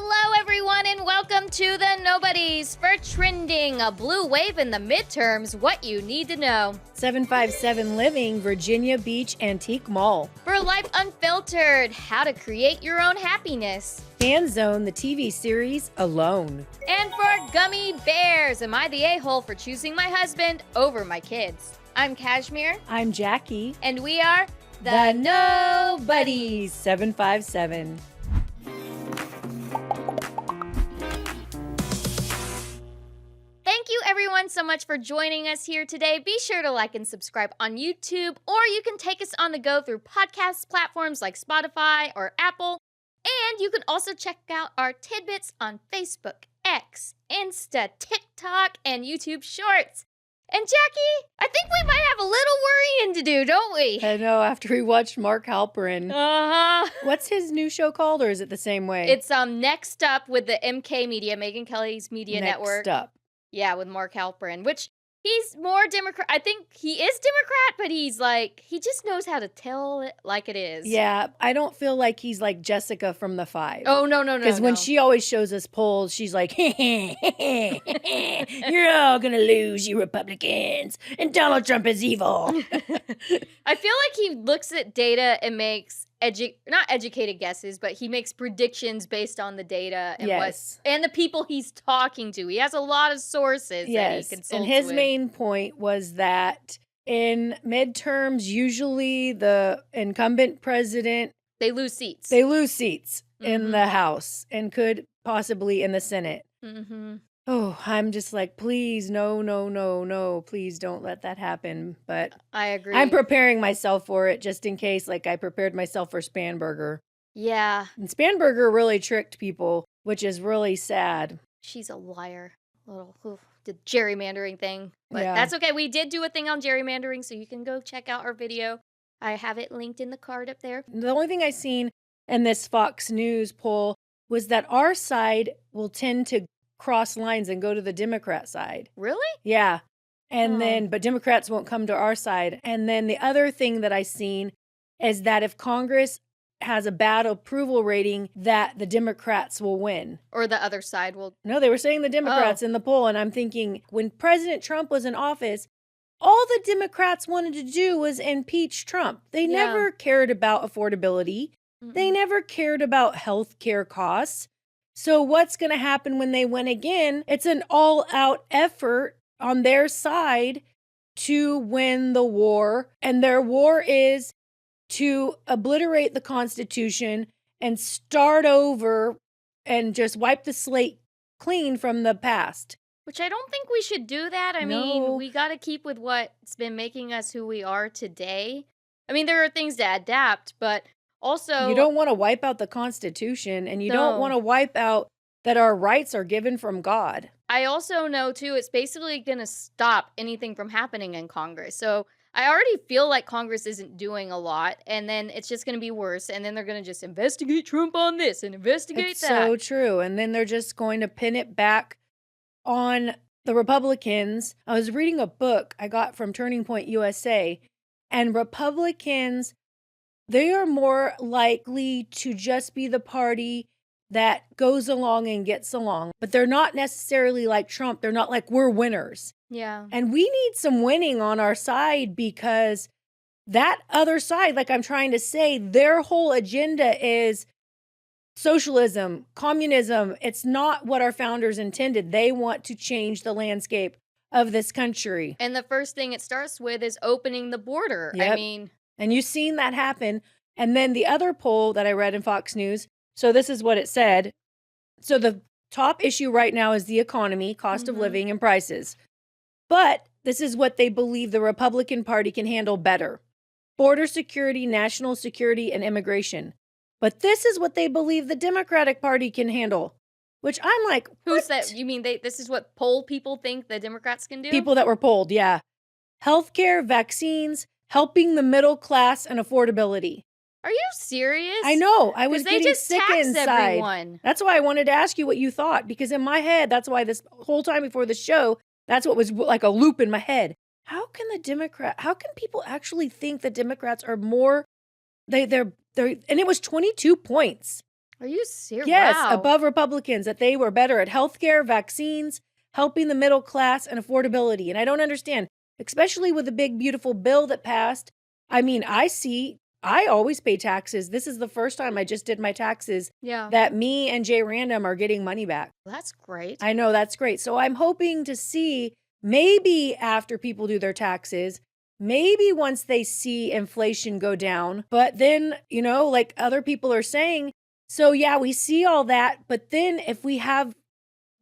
Hello, everyone, and welcome to the Nobodies for Trending, a blue wave in the midterms, what you need to know. 757 Living, Virginia Beach Antique Mall. For Life Unfiltered, how to create your own happiness. Fan Zone, the TV series Alone. And for Gummy Bears, am I the a-hole for choosing my husband over my kids? I'm Kashmir. I'm Jackie. And we are The Nobodies 757. Thank you everyone so much for joining us here today. Be sure to like and subscribe on YouTube, or you can take us on the go through podcast platforms like Spotify or Apple. And you can also check out our tidbits on Facebook, X, Insta, TikTok, and YouTube Shorts. And Jackie, I think we might have a little worrying to do, don't we? I know, after we watched Mark Halperin. Uh-huh. What's his new show called, or is it the same way? It's Next Up with the MK Media, Megyn Kelly's media network. Next Up. Yeah, with Mark Halperin, which he's more Democrat. I think he is Democrat, but he's like, he just knows how to tell it like it is. Yeah, I don't feel like he's like Jessica from The Five. Oh, no. Because when she always shows us polls, she's like, you're all going to lose, you Republicans, and Donald Trump is evil. I feel like he looks at data and makes not educated guesses, but he makes predictions based on the data and and the people he's talking to. He has a lot of sources that he consults and his with. main point was that in midterms, usually the incumbent president, they lose seats. They lose seats in the House and could possibly in the Senate. Mm-hmm. Oh, I'm just like, please, no, please don't let that happen. But I agree. I'm preparing myself for it just in case, like I prepared myself for Spanberger. Yeah. And Spanberger really tricked people, which is really sad. She's a liar. The gerrymandering thing. But that's okay. We did do a thing on gerrymandering, so you can go check out our video. I have it linked in the card up there. The only thing I seen in this Fox News poll was that our side will tend to cross lines and go to the Democrat side. Really? Yeah. And but Democrats won't come to our side. And then the other thing that I seen is that if Congress has a bad approval rating, that the Democrats will win. Or the other side will. No, they were saying the Democrats in the poll. And I'm thinking, when President Trump was in office, all the Democrats wanted to do was impeach Trump. They never cared about affordability. They never cared about health care costs. So what's going to happen when they win again? It's an all-out effort on their side to win the war. And their war is to obliterate the Constitution and start over and just wipe the slate clean from the past. Which I don't think we should do that. I mean, we got to keep with what's been making us who we are today. I mean, there are things to adapt, but also, you don't want to wipe out the Constitution, and you don't want to wipe out that our rights are given from God. I also know, too, it's basically going to stop anything from happening in Congress. So I already feel like Congress isn't doing a lot, and then it's just going to be worse, and then they're going to just investigate Trump on this and investigate that. It's so true, and then they're just going to pin it back on the Republicans. I was reading a book I got from Turning Point USA, and Republicans, they are more likely to just be the party that goes along and gets along. But they're not necessarily like Trump. They're not like, we're winners. Yeah. And we need some winning on our side, because that other side, like I'm trying to say, their whole agenda is socialism, communism. It's not what our founders intended. They want to change the landscape of this country. And the first thing it starts with is opening the border. Yep. I mean, and you've seen that happen. And then the other poll that I read in Fox News, so this is what it said. So the top issue right now is the economy, cost of living, and prices. But this is what they believe the Republican Party can handle better: border security, national security, and immigration. But this is what they believe the Democratic Party can handle, which I'm like, who's that? You mean this is what poll people think the Democrats can do? People that were polled, yeah. Healthcare, vaccines, helping the middle class, and affordability. Are you serious? I know. I was getting just sick tax inside. Everyone. That's why I wanted to ask you what you thought, because in my head, that's why this whole time before the show, that's what was like a loop in my head. How can people actually think the Democrats are more, they're, and it was 22 points. Are you serious? Yes, wow. above Republicans, that they were better at healthcare, vaccines, helping the middle class, and affordability. And I don't understand, especially with the big, beautiful bill that passed. I mean, I always pay taxes. This is the first time I just did my taxes that me and Jay Random are getting money back. That's great. I know, that's great. So I'm hoping to see, maybe after people do their taxes, maybe once they see inflation go down, but then, like other people are saying, so yeah, we see all that, but then if we have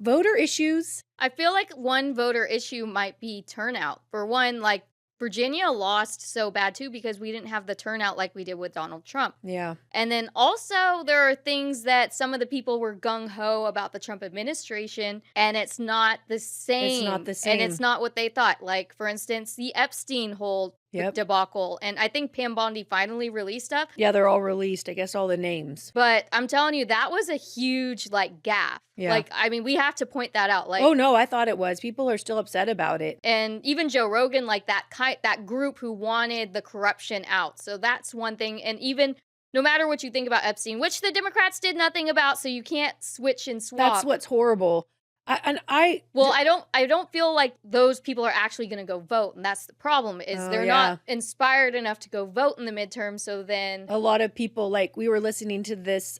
voter issues. I feel like one voter issue might be turnout. For one, like Virginia lost so bad too because we didn't have the turnout like we did with Donald Trump. Yeah. And then also there are things that some of the people were gung-ho about the Trump administration, and it's not the same. It's not the same. And it's not what they thought. Like, for instance, the Epstein whole debacle. And I think Pam Bondi finally released stuff. Yeah, they're all released. I guess all the names. But I'm telling you, that was a huge, like, gaffe. Yeah. Like, I mean, we have to point that out. Like, oh, no, I thought it was. People are still upset about it. And even Joe Rogan, like that group who wanted the corruption out. So that's one thing. And even no matter what you think about Epstein, which the Democrats did nothing about, so you can't switch and swap. That's what's horrible. I don't feel like those people are actually going to go vote, and that's the problem. Is they're not inspired enough to go vote in the midterm. So then a lot of people, like, we were listening to this.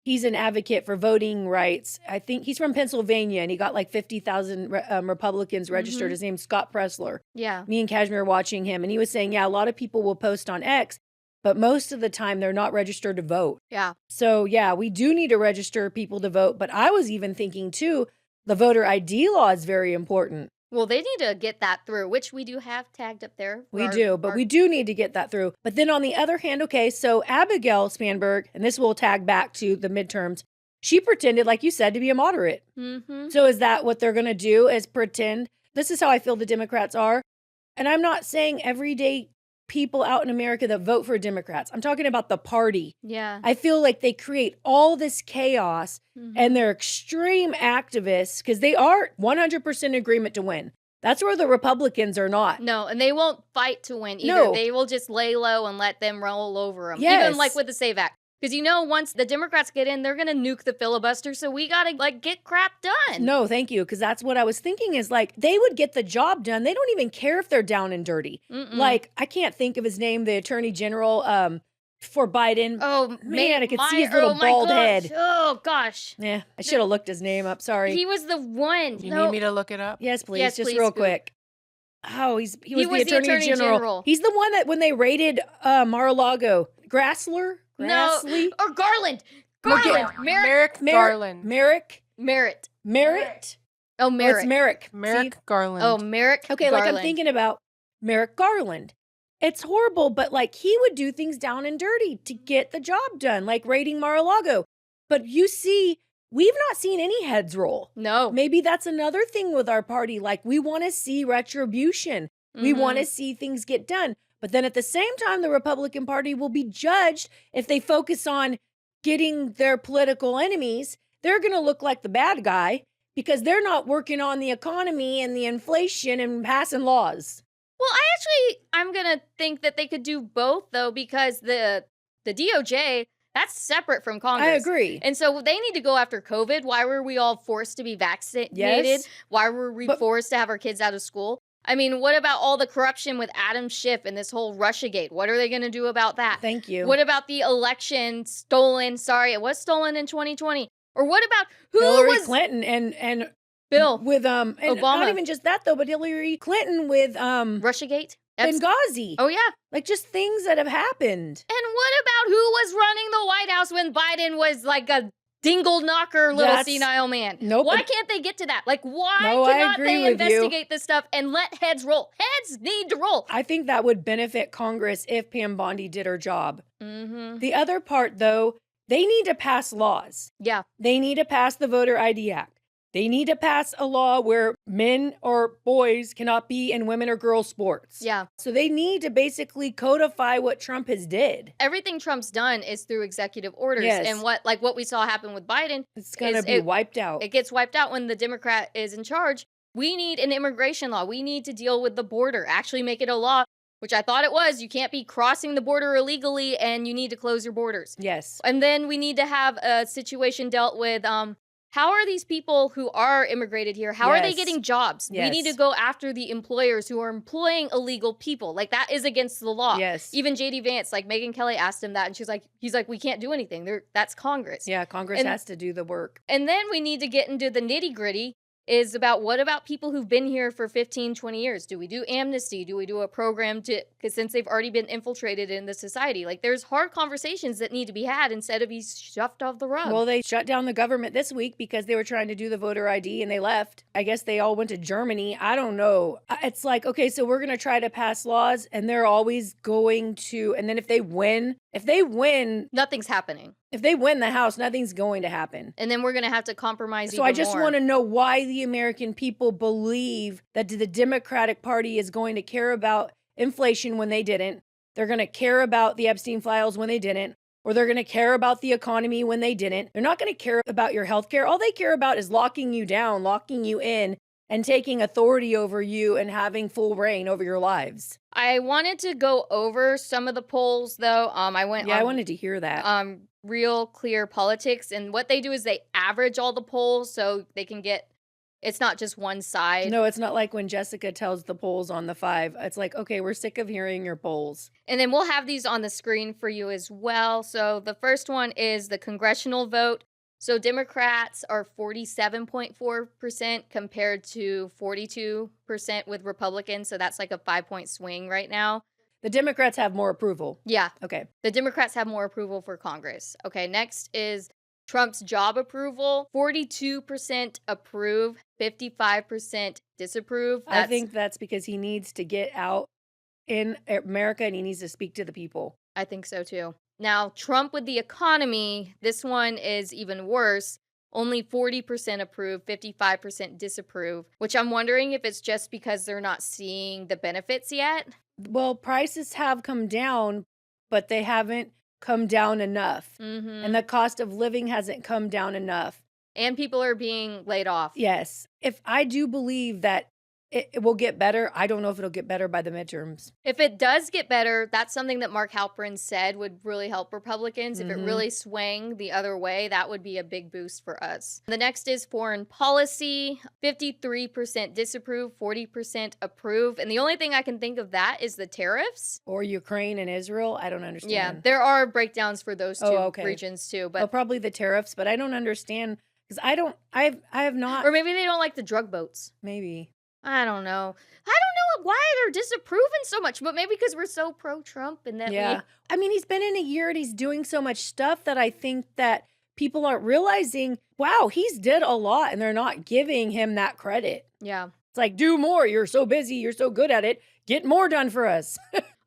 He's an advocate for voting rights. I think he's from Pennsylvania, and he got like 50,000 Republicans registered. His name's Scott Pressler. Yeah, me and Kashmir watching him, and he was saying, yeah, a lot of people will post on X, but most of the time they're not registered to vote. Yeah. So, yeah, we do need to register people to vote. But I was even thinking, too, the voter ID law is very important. Well, they need to get that through, which we do have tagged up there. We do need to get that through. But then on the other hand, okay, so Abigail Spanberg, and this will tag back to the midterms, she pretended, like you said, to be a moderate. Mm-hmm. So is that what they're going to do, is pretend? This is how I feel the Democrats are. And I'm not saying everyday people out in America that vote for Democrats. I'm talking about the party. Yeah. I feel like they create all this chaos and they're extreme activists because they are 100% agreement to win. That's where the Republicans are not. No, and they won't fight to win either. No. They will just lay low and let them roll over them. Yes. Even like with the SAVE Act. Because once the Democrats get in, they're going to nuke the filibuster, so we got to, like, get crap done. No, thank you, because that's what I was thinking is, like, they would get the job done. They don't even care if they're down and dirty. Like, I can't think of his name, the Attorney General for Biden. Oh, man, I could see his little bald head. Oh, gosh. Yeah, I should have looked his name up, sorry. He was the one. You need me to look it up? Yes, please, Yes, just please, real Scoop. quick. Oh, he was the Attorney General. General. He's the one that when they raided Mar-a-Lago, Grassley? No, or Garland. Merrick Garland. Merrick? Merritt. Merritt? Oh, Oh, Merrick. it's Merrick. Merrick See? Garland. Oh, Merrick Okay, Garland. like I'm thinking about Merrick Garland. It's horrible, but like he would do things down and dirty to get the job done, like raiding Mar-a-Lago. But you see, we've not seen any heads roll. No. Maybe that's another thing with our party. Like we want to see retribution. We want to see things get done. But then at the same time, the Republican Party will be judged if they focus on getting their political enemies. They're going to look like the bad guy because they're not working on the economy and the inflation and passing laws. Well, I'm going to think that they could do both, though, because the DOJ, that's separate from Congress. I agree. And so they need to go after COVID. Why were we all forced to be vaccinated? Yes. Why were we forced to have our kids out of school? I mean, what about all the corruption with Adam Schiff and this whole Russiagate? What are they going to do about that? Thank you. What about the election stolen? Sorry, it was stolen in 2020. Or what about Hillary Clinton and Bill with and Obama? Not even just that though, but Hillary Clinton with Russiagate? Benghazi. Oh yeah. Like just things that have happened. And what about who was running the White House when Biden was like a dingle knocker little senile man? Nope. Why can't they get to that? Like, why No, I cannot agree they with investigate this stuff and let heads roll? Heads need to roll. I think that would benefit Congress if Pam Bondi did her job. Mm-hmm. The other part, though, they need to pass laws. Yeah. They need to pass the Voter ID Act. They need to pass a law where men or boys cannot be in women or girls sports. Yeah. So they need to basically codify what Trump has did. Everything Trump's done is through executive orders. Yes. And what we saw happen with Biden, It's going to be wiped out. It gets wiped out when the Democrat is in charge. We need an immigration law. We need to deal with the border, actually make it a law. which I thought it was. You can't be crossing the border illegally, and you need to close your borders. Yes. And then we need to have a situation dealt with, how are these people who are immigrated here, how are they getting jobs? Yes. We need to go after the employers who are employing illegal people. Like, that is against the law. Yes. Even J.D. Vance, like, Megyn Kelly asked him that, and he's like, we can't do anything. That's Congress. Yeah, Congress has to do the work. And then we need to get into the nitty-gritty is about what about people who've been here for 15, 20 years? Do we do amnesty? Do we do a program because since they've already been infiltrated in the society? Like, there's hard conversations that need to be had instead of he's shoved off the rug. Well, they shut down the government this week because they were trying to do the voter ID and they left. I guess they all went to Germany. I don't know. It's like, okay, so we're going to try to pass laws and they're always going to, and then if they win, nothing's happening. If they win the House, nothing's going to happen. And then we're going to have to compromise So I just want to know why the American people believe that the Democratic Party is going to care about inflation when they didn't. They're going to care about the Epstein files when they didn't. Or they're going to care about the economy when they didn't. They're not going to care about your health care. All they care about is locking you down, locking you in, and taking authority over you and having full reign over your lives. I wanted to go over some of the polls, though. I wanted to hear that. Real Clear Politics, and what they do is they average all the polls so they can get, it's not just one side. No, it's not like when Jessica tells the polls on the 5. It's like, okay, we're sick of hearing your polls. And then we'll have these on the screen for you as well. So the first one is the congressional vote. So Democrats are 47.4% compared to 42% with Republicans. So that's like a 5-point swing right now. The Democrats have more approval. Yeah. Okay. The Democrats have more approval for Congress. Okay, next is Trump's job approval. 42% approve, 55% disapprove. I think that's because he needs to get out in America and he needs to speak to the people. I think so too. Now, Trump with the economy, this one is even worse. Only 40% approve, 55% disapprove, which I'm wondering if it's just because they're not seeing the benefits yet. Well, prices have come down, but they haven't come down enough. Mm-hmm. And the cost of living hasn't come down enough. And people are being laid off. Yes. If I do believe that it will get better, I don't know if it'll get better by the midterms. If it does get better, that's something that Mark Halperin said would really help Republicans. If it really swung the other way, that would be a big boost for us. The next is foreign policy. 53% disapprove, 40% approve. And the only thing I can think of that is the tariffs. Or Ukraine and Israel. I don't understand. Yeah, there are breakdowns for those two regions too. But probably the tariffs, but I don't understand because I have not. Or maybe they don't like the drug boats. Maybe. I don't know. I don't know why they're disapproving so much, but maybe because we're so pro-Trump and that I mean, he's been in a year and he's doing so much stuff that I think that people aren't realizing, wow, he's did a lot and they're not giving him that credit. Yeah. It's like, do more. You're so busy. You're so good at it. Get more done for us.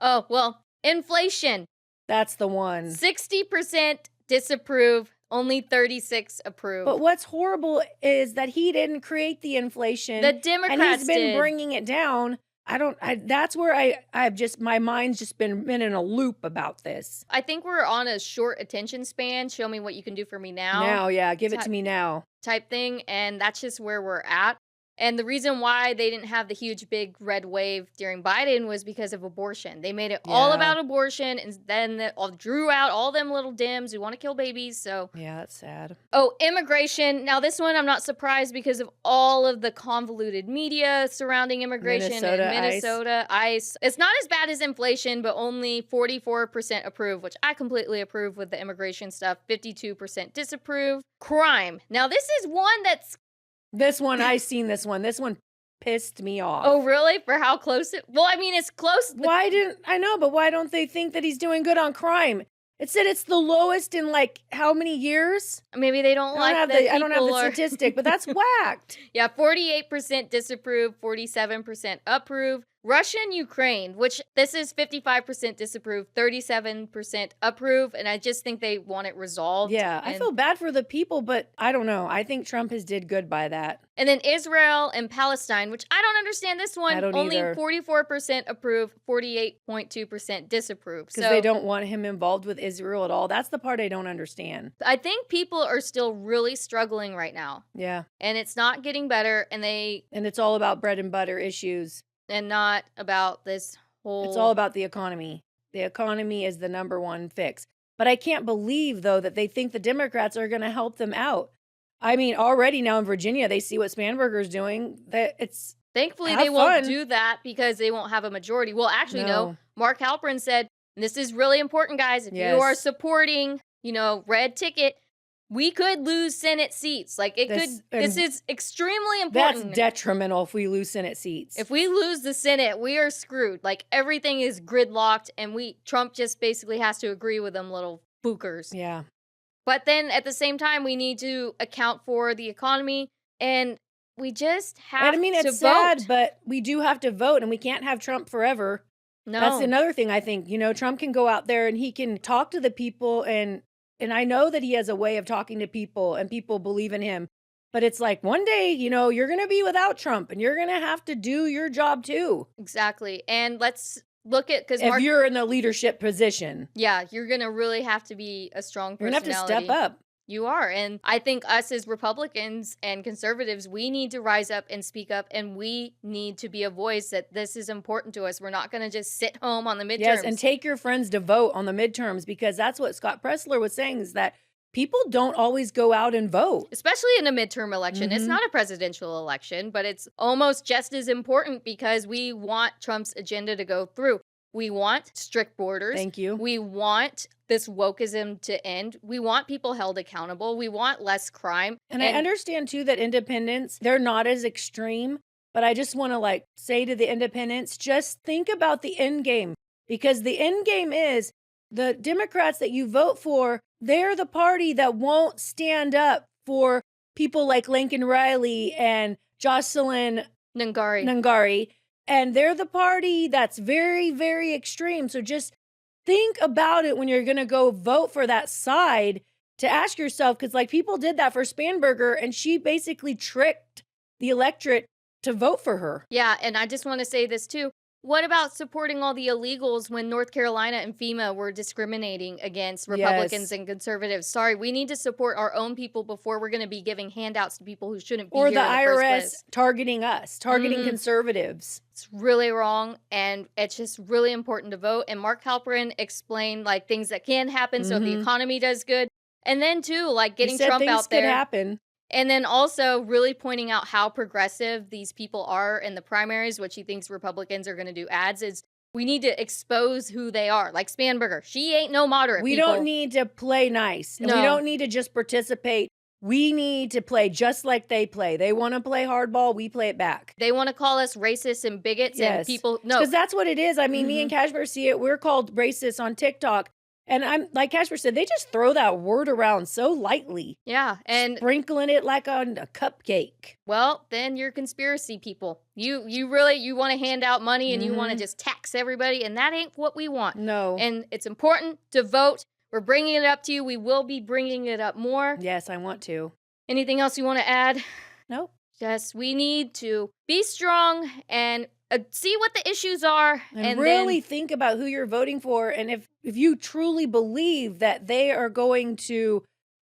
Oh, well, inflation. That's the one. 60% disapprove. Only 36 approve. But what's horrible is that he didn't create the inflation. The Democrats and he's been bringing it down. That's where I've just, my mind's just been in a loop about this. I think we're on a short attention span. Show me what you can do for me now. Now, yeah, give it to me now. Type thing. And that's just where we're at. And the reason why they didn't have the huge big red wave during Biden was because of abortion. They made it all about abortion, and then they drew out all them little Dems who want to kill babies. So yeah, that's sad. Oh, immigration. Now this one I'm not surprised because of all of the convoluted media surrounding immigration in Minnesota. ICE. It's not as bad as inflation, but only 44% approve, which I completely approve with the immigration stuff. 52% disapprove. Crime. Now this is one that's I've seen this one. This one pissed me off. Oh, really? For how close it? Well, I mean, it's close. But why don't they think that he's doing good on crime? It said it's the lowest in like how many years? Maybe they don't like I don't have the statistic, but that's whacked. Yeah, 48% disapprove, 47% approve. Russia and Ukraine, which this is 55% disapprove, 37% approve, and I just think they want it resolved. Yeah, I feel bad for the people, but I don't know. I think Trump has did good by that. And then Israel and Palestine, which I don't understand this one. I don't Only either. 44% approve, 48.2% disapprove. Because they don't want him involved with Israel at all. That's the part I don't understand. I think people are still really struggling right now. Yeah. And it's not getting better, and it's all about bread and butter issues. And not about this whole... It's all about the economy. The economy is the number one fix. But I can't believe, though, that they think the Democrats are going to help them out. I mean, already now in Virginia, they see what Spanberger's doing. That it's Thankfully, they won't do that because they won't have a majority. Well, actually, no. Mark Halperin said, this is really important, guys. If you are supporting, red ticket, we could lose Senate seats. Like, this is extremely important. That's detrimental if we lose Senate seats. If we lose the Senate, we are screwed. Like, everything is gridlocked, and Trump just basically has to agree with them little bookers. Yeah. But then, at the same time, we need to account for the economy, and we just have to vote. It's sad, but we do have to vote, and we can't have Trump forever. No. That's another thing, I think. Trump can go out there, and he can talk to the people, and I know that he has a way of talking to people, and people believe in him. But it's like, one day, you're going to be without Trump, and you're going to have to do your job, too. Exactly. And let's look at... If you're in a leadership position. Yeah, you're going to really have to be a strong personality. You're going to have to step up. You are. And I think us as Republicans and conservatives, we need to rise up and speak up, and we need to be a voice that this is important to us. We're not going to just sit home on the midterms. Yes, and take your friends to vote on the midterms, because that's what Scott Pressler was saying, is that people don't always go out and vote. Especially in a midterm election. It's not a presidential election, but it's almost just as important because we want Trump's agenda to go through. We want strict borders. Thank you. We want this wokeism to end. We want people held accountable. We want less crime. And I understand, too, that independents, they're not as extreme. But I just want to, say to the independents, just think about the end game. Because the end game is the Democrats that you vote for, they're the party that won't stand up for people like Lincoln Riley and Jocelyn Nungari. And they're the party that's very, very extreme. So just think about it when you're going to go vote for that side, to ask yourself, because people did that for Spanberger, and she basically tricked the electorate to vote for her. Yeah, and I just want to say this too. What about supporting all the illegals when North Carolina and FEMA were discriminating against Republicans and conservatives? Sorry, we need to support our own people before we're going to be giving handouts to people who shouldn't be here in the first place. Or the IRS targeting us, targeting conservatives. It's really wrong, and it's just really important to vote. And Mark Halperin explained things that can happen so the economy does good. And then too, getting Trump out there. Could happen. And then also really pointing out how progressive these people are in the primaries, which he thinks Republicans are going to do ads, is we need to expose who they are. Like Spanberger. She ain't no moderate. We don't need to play nice. And we don't need to just participate. We need to play just like they play. They want to play hardball. We play it back. They want to call us racists and bigots and people. No. Because that's what it is. I mean, me and Kashmir see it. We're called racists on TikTok. And I'm like Kashmir said, they just throw that word around so lightly. Yeah, and sprinkling it like on a cupcake. Well, then you're conspiracy people. You want to hand out money and you want to just tax everybody, and that ain't what we want. No. And it's important to vote. We're bringing it up to you. We will be bringing it up more. Yes, I want to. Anything else you want to add? Nope. Yes, we need to be strong and see what the issues are. And really think about who you're voting for. And if you truly believe that they are going to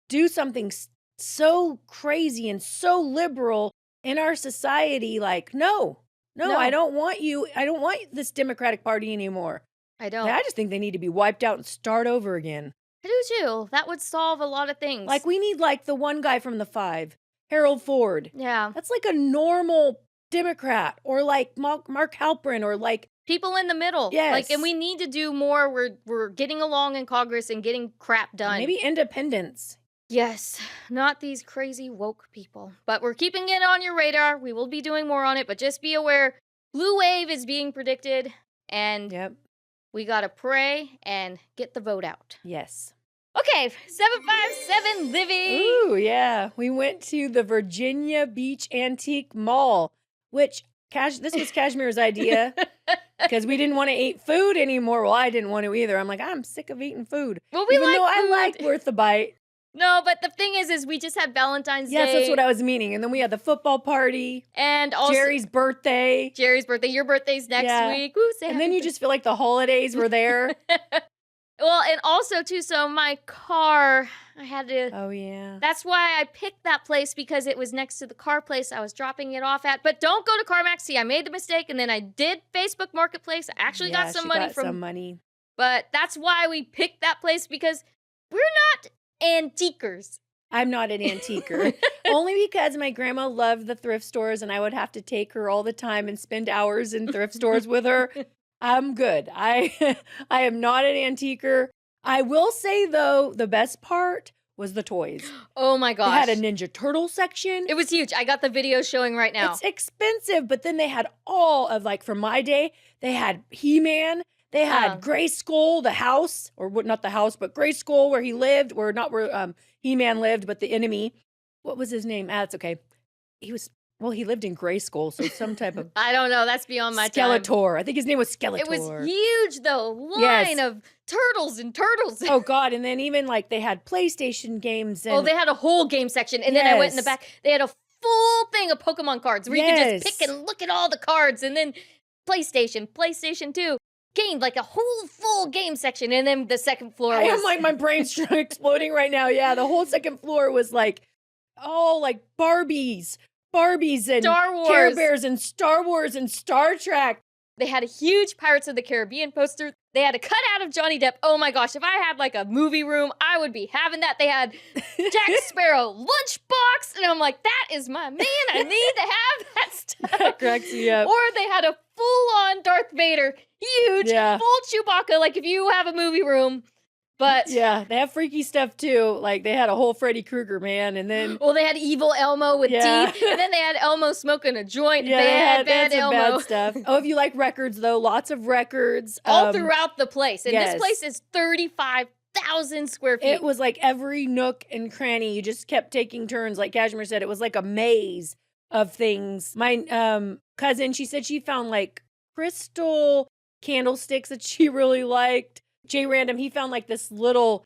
do something so crazy and so liberal in our society, no, I don't want you. I don't want this Democratic Party anymore. I don't. I just think they need to be wiped out and start over again. I do too. That would solve a lot of things. We need the one guy from the 5, Harold Ford. Yeah. That's a normal Democrat, or Mark Halperin, or people in the middle. Yes. And we need to do more. We're getting along in Congress and getting crap done. Maybe independents. Yes, not these crazy woke people. But we're keeping it on your radar. We will be doing more on it, but just be aware, blue wave is being predicted, and we gotta pray and get the vote out. Yes. Okay, 757 Livy. Ooh, yeah. We went to the Virginia Beach Antique Mall, which this was Kashmir's idea, because we didn't want to eat food anymore. Well, I didn't want to either. I'm I'm sick of eating food. Well, Even though I like Worth a Bite. No, but the thing is we just had Valentine's Day. Yes, that's what I was meaning. And then we had the football party. And also Jerry's birthday. Your birthday's next week. Woo, and then you just feel like the holidays were there. Well, and also too, so my car, I had to. Oh, yeah. That's why I picked that place because it was next to the car place I was dropping it off at. But don't go to CarMax. See, I made the mistake, and then I did Facebook Marketplace. I actually got some money from. Some money. But that's why we picked that place because we're not antiquers. I'm not an antiquer. Only because my grandma loved the thrift stores, and I would have to take her all the time and spend hours in thrift stores with her. I'm good. I am not an antiquer. I will say, though, the best part was the toys. Oh, my gosh. They had a Ninja Turtle section. It was huge. I got the video showing right now. It's expensive, but then they had all of, like, from my day, they had He-Man. They had Gray Skull, the house, or not the house, but Gray Skull where he lived, where He-Man lived, but the enemy. What was his name? It's okay. He lived in Gray Skull, so some type of I don't know. That's beyond my time. Skeletor. I think his name was Skeletor. It was huge, though. Line of turtles and turtles. Oh, God. And then even, like, they had PlayStation games. And they had a whole game section. And then I went in the back. They had a full thing of Pokemon cards where you could just pick and look at all the cards. And then PlayStation 2. Game, like a whole full game section. And then the second floor was... I'm like, my brain's exploding right now. Yeah, the whole second floor was like, all like Barbies and Star Wars. Care Bears and Star Wars and Star Trek. They had a huge Pirates of the Caribbean poster. They had a cutout of Johnny Depp. Oh my gosh, if I had like a movie room, I would be having that. They had Jack Sparrow lunchbox. And I'm like, that is my man. I need to have that stuff. That cracks me up. Or they had a full-on Darth Vader, huge, full Chewbacca, like if you have a movie room. But yeah, they have freaky stuff too. Like they had a whole Freddy Krueger, man, and then they had evil Elmo with teeth, and then they had Elmo smoking a joint. Yeah, they had bad Elmo. Bad stuff. Oh, if you like records though, lots of records all throughout the place. And this place is 35,000 square feet. It was like every nook and cranny. You just kept taking turns. Like Kashmir said, it was like a maze of things. My cousin, she said she found like crystal candlesticks that she really liked. Jay Random, he found like this little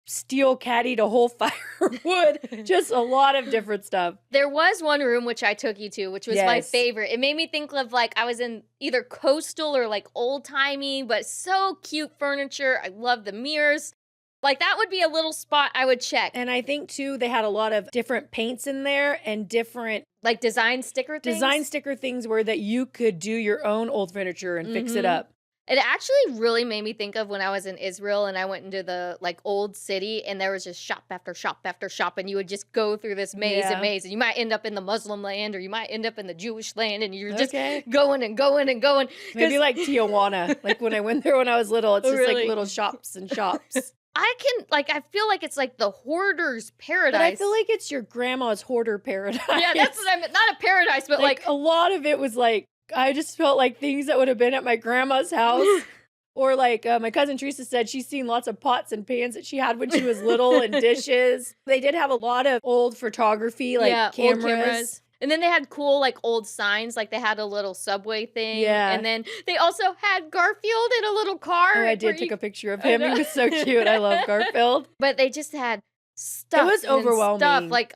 steel caddy to hold firewood. Just a lot of different stuff. There was one room which I took you to, which was my favorite. It made me think of like I was in either coastal or like old-timey, but so cute furniture. I love the mirrors. Like that would be a little spot I would check. And I think too, they had a lot of different paints in there and different like design sticker things where that you could do your own old furniture and fix it up. It actually really made me think of when I was in Israel and I went into the like old city and there was just shop after shop after shop and you would just go through this maze and maze and you might end up in the Muslim land or you might end up in the Jewish land and you're just going and going and going. Maybe like Tijuana. Like when I went there when I was little, it's just like little shops and shops. I feel like it's like the hoarder's paradise. But I feel like it's your grandma's hoarder paradise. Yeah, that's what I meant. Not a paradise, but like a lot of it was like, I just felt like things that would have been at my grandma's house. Or like my cousin Teresa said, she's seen lots of pots and pans that she had when she was little and dishes. They did have a lot of old photography, like cameras. Old cameras. And then they had cool like old signs, like they had a little subway thing. Yeah. And then they also had Garfield in a little car. Oh, I did take a picture of him. He was so cute. I love Garfield. But they just had stuff. It was overwhelming. Stuff. Like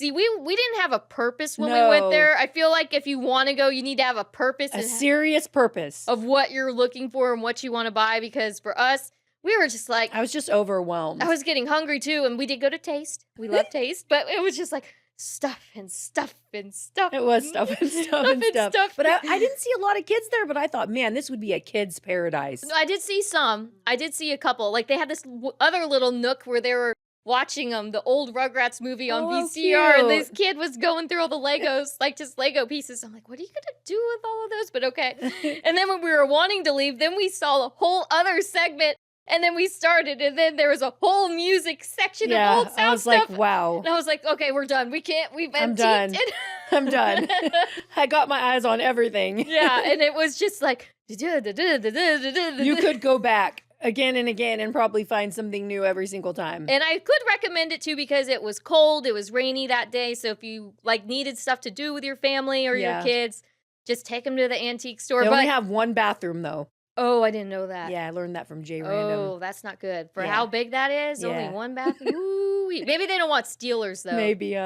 we didn't have a purpose when we went there. I feel like if you want to go, you need to have a purpose. A serious purpose. Of what you're looking for and what you want to buy. Because for us, we were just like... I was just overwhelmed. I was getting hungry too. And we did go to Taste. We love Taste. But it was just like... stuff and stuff and stuff. It was stuff and stuff and stuff. But I didn't see a lot of kids there, but I thought, man, this would be a kid's paradise. No, I did see some. I did see a couple. Like they had this other little nook where they were watching the old Rugrats movie on VCR. Cute. And this kid was going through all the Legos, like just Lego pieces. I'm like, what are you going to do with all of those? But okay. And then when we were wanting to leave, then we saw a whole other segment. And then we started, and then there was a whole music section of old sound I was stuff. like, wow. And I was like, okay, we're done. We've I'm done. I'm done. I got my eyes on everything. Yeah, and it was just like... You could go back again and again and probably find something new every single time. And I could recommend it, too, because it was cold, it was rainy that day, so if you like needed stuff to do with your family or your kids, just take them to the antique store. They only have one bathroom, though. Oh, I didn't know that. Yeah, I learned that from Jay Random. Oh, that's not good. For how big that is, only one bathroom. Ooh, maybe they don't want Steelers, though. Maybe,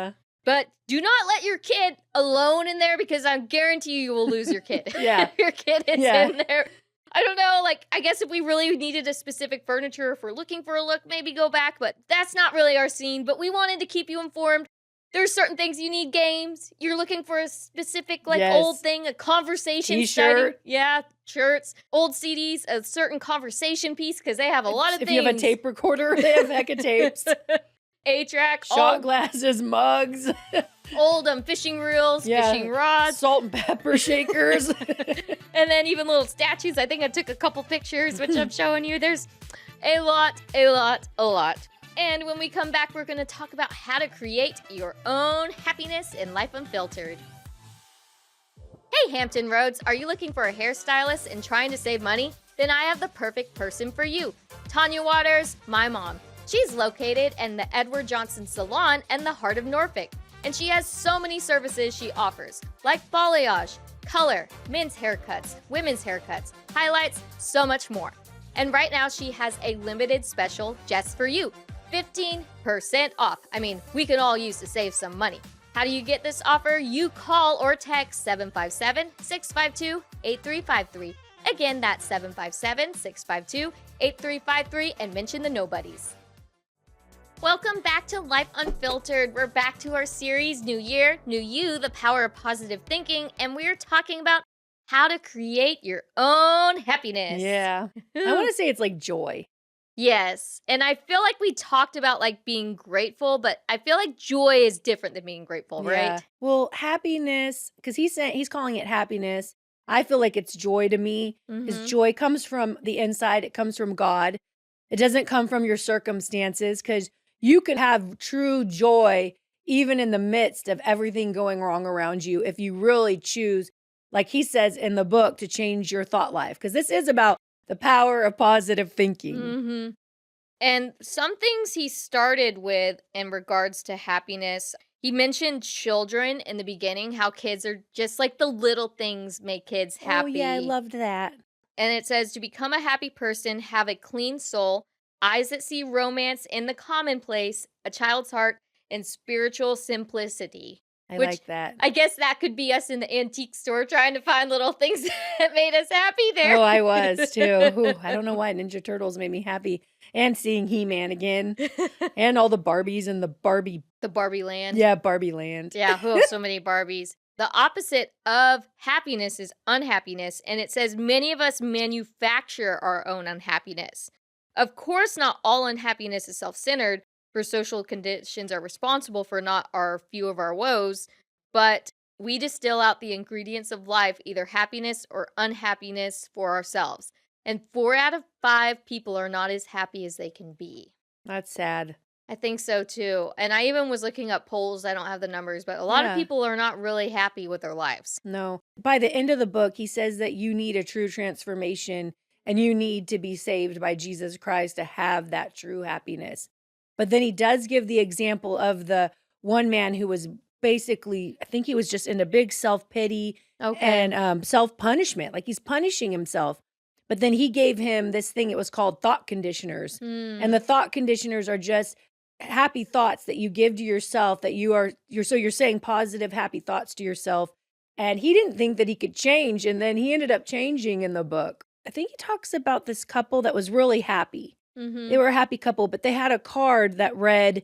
But do not let your kid alone in there because I guarantee you will lose your kid. Yeah. Your kid is in there. I don't know, like, I guess if we really needed a specific furniture, if we're looking for a look, maybe go back, but that's not really our scene. But we wanted to keep you informed. There's certain things you need games. You're looking for a specific, like, old thing, a conversation T-shirt. Yeah, shirts, old CDs, a certain conversation piece, because they have a lot of things. If you have a tape recorder, they have heck of tapes. 8-track. Shot glasses, mugs. Old fishing reels, fishing rods. Salt and pepper shakers. And then even little statues. I think I took a couple pictures, which I'm showing you. There's a lot, a lot, a lot. And when we come back, we're going to talk about how to create your own happiness in Life Unfiltered. Hey, Hampton Roads, are you looking for a hairstylist and trying to save money? Then I have the perfect person for you. Tanya Waters, my mom. She's located in the Edward Johnson Salon in the heart of Norfolk. And she has so many services she offers, like balayage, color, men's haircuts, women's haircuts, highlights, so much more. And right now she has a limited special just for you. 15% off. I mean, we can all use to save some money. How do you get this offer? You call or text 757-652-8353. Again, that's 757-652-8353 and mention the nobodies. Welcome back to Life Unfiltered. We're back to our series, New Year, New You, the power of positive thinking, and we're talking about how to create your own happiness. Yeah. I want to say it's like joy. Yes. And I feel like we talked about like being grateful, but I feel like joy is different than being grateful, right? Well, happiness, because he's calling it happiness. I feel like it's joy to me. Because joy comes from the inside. It comes from God. It doesn't come from your circumstances, because you can have true joy even in the midst of everything going wrong around you if you really choose, like he says in the book, to change your thought life. Because this is about the power of positive thinking. And some things he started with in regards to happiness, he mentioned children in the beginning, how kids are just like the little things make kids happy. Oh, yeah, I loved that. And it says, to become a happy person, have a clean soul, eyes that see romance in the commonplace, a child's heart, and spiritual simplicity. I like that. I guess that could be us in the antique store trying to find little things that made us happy there. Oh, I was too. Ooh, I don't know why Ninja Turtles made me happy. And seeing He-Man again. And all the Barbies and the Barbie land. Yeah, Barbie land. Yeah, so many Barbies. The opposite of happiness is unhappiness. And it says many of us manufacture our own unhappiness. Of course, not all unhappiness is self-centered, for social conditions are responsible for not our few of our woes, but we distill out the ingredients of life, either happiness or unhappiness, for ourselves. And 4 out of 5 people are not as happy as they can be. That's sad. I think so too. And I even was looking up polls. I don't have the numbers, but a lot of people are not really happy with their lives. No. By the end of the book, he says that you need a true transformation and you need to be saved by Jesus Christ to have that true happiness. But then he does give the example of the one man who was basically, I think he was just in a big self-pity and self-punishment. Like he's punishing himself. But then he gave him this thing, it was called thought conditioners. And the thought conditioners are just happy thoughts that you give to yourself, that you're saying positive, happy thoughts to yourself. And he didn't think that he could change. And then he ended up changing in the book. I think he talks about this couple that was really happy. They were a happy couple, but they had a card that read,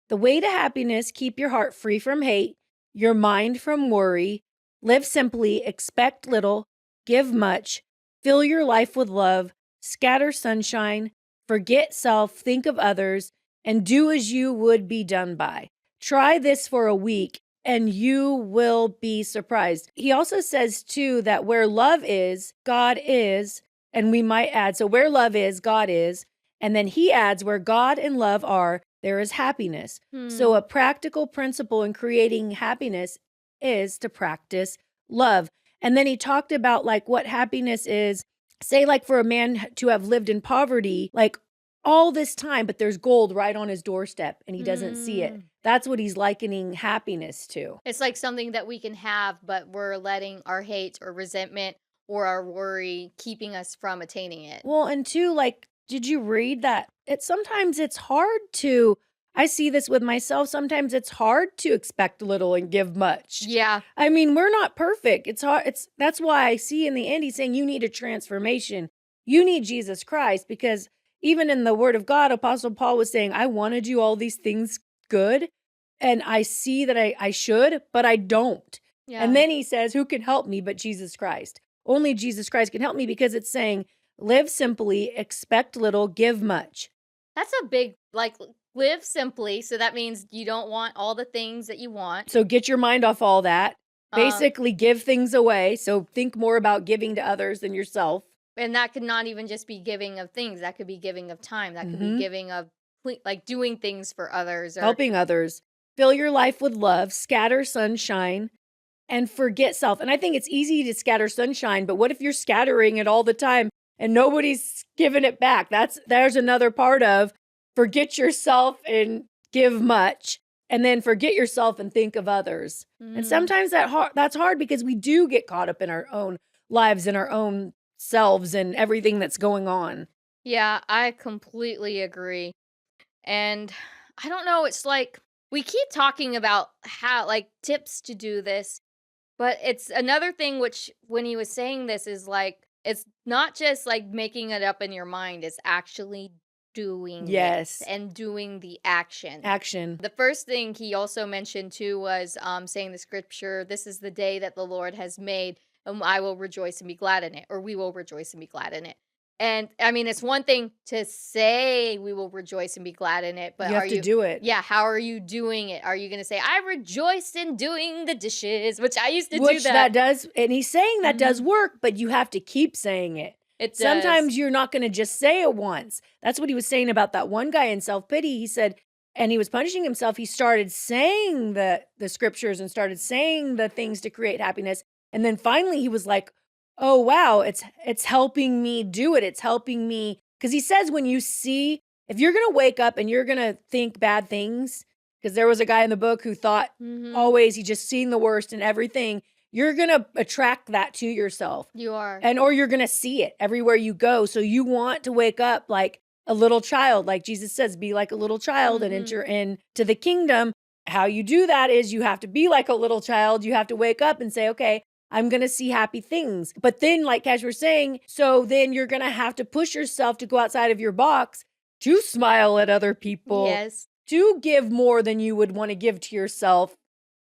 "The way to happiness, keep your heart free from hate, your mind from worry, live simply, expect little, give much, fill your life with love, scatter sunshine, forget self, think of others, and do as you would be done by. Try this for a week and you will be surprised." He also says too that where love is, God is, and we might add, so where love is, God is. And then he adds, where God and love are, there is happiness. So a practical principle in creating happiness is to practice love. And then he talked about like what happiness is. Say like for a man to have lived in poverty, like all this time, but there's gold right on his doorstep and he doesn't see it. That's what he's likening happiness to. It's like something that we can have, but we're letting our hate or resentment or our worry keeping us from attaining it. Well, and two, like, did you read that? Sometimes it's hard to, I see this with myself, sometimes it's hard to expect little and give much. Yeah. I mean, we're not perfect. It's hard. That's why I see in the end, he's saying you need a transformation. You need Jesus Christ, because even in the Word of God, Apostle Paul was saying, I want to do all these things good, and I see that I should, but I don't. Yeah. And then he says, who can help me but Jesus Christ? Only Jesus Christ can help me, because it's saying, live simply, expect little, give much. That's a big, like, live simply. So that means you don't want all the things that you want. So get your mind off all that. Basically, give things away. So think more about giving to others than yourself. And that could not even just be giving of things. That could be giving of time. That could be giving of, like, doing things for others. Or helping others. Fill your life with love. Scatter sunshine. And forget self. And I think it's easy to scatter sunshine, but what if you're scattering it all the time and nobody's giving it back? There's another part of forget yourself and give much, and then forget yourself and think of others. And sometimes that's hard, because we do get caught up in our own lives and our own selves and everything that's going on. Yeah, I completely agree. And I don't know, it's like we keep talking about how, like, tips to do this. But it's another thing, which when he was saying this, is like, it's not just like making it up in your mind, it's actually doing Yes. it and doing the action. Action. The first thing he also mentioned too was saying the scripture, this is the day that the Lord has made, and I will rejoice and be glad in it, or we will rejoice and be glad in it. And I mean, it's one thing to say we will rejoice and be glad in it, but you have to do it. Yeah, how are you doing it? Are you going to say, I rejoiced in doing the dishes, which I used to do Which that. does, and he's saying that does work, but you have to keep saying it. It does. Sometimes you're not going to just say it once. That's what he was saying about that one guy in self-pity. He said, and he was punishing himself. He started saying the scriptures and started saying the things to create happiness. And then finally he was like, oh, wow, it's helping me do it. It's helping me. Because he says, when you see, if you're going to wake up and you're going to think bad things, because there was a guy in the book who thought always he just seen the worst in everything, you're going to attract that to yourself. You are. Or you're going to see it everywhere you go. So you want to wake up like a little child, like Jesus says, be like a little child and enter into the kingdom. How you do that is you have to be like a little child. You have to wake up and say, okay, I'm going to see happy things. But then, like as we're saying, so then you're going to have to push yourself to go outside of your box to smile at other people. Yes. To give more than you would want to give to yourself,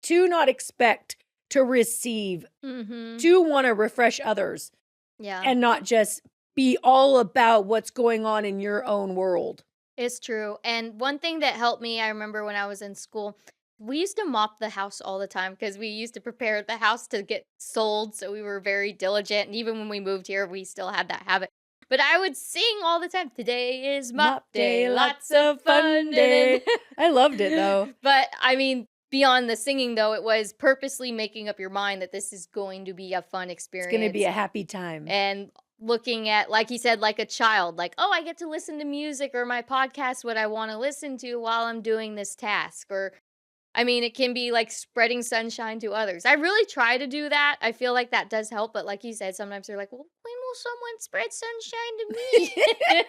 to not expect to receive, to want to refresh others. Yeah. And not just be all about what's going on in your own world. It's true. And one thing that helped me, I remember when I was in school, we used to mop the house all the time because we used to prepare the house to get sold. So we were very diligent. And even when we moved here, we still had that habit. But I would sing all the time, today is mop day, lots of fun day. I loved it though. But I mean, beyond the singing though, it was purposely making up your mind that this is going to be a fun experience. It's going to be a happy time. And looking at, like he said, like a child, like, oh, I get to listen to music or my podcast, what I want to listen to while I'm doing this task. Or, I mean, it can be like spreading sunshine to others. I really try to do that. I feel like that does help. But like you said, sometimes they're like, well, when will someone spread sunshine to me?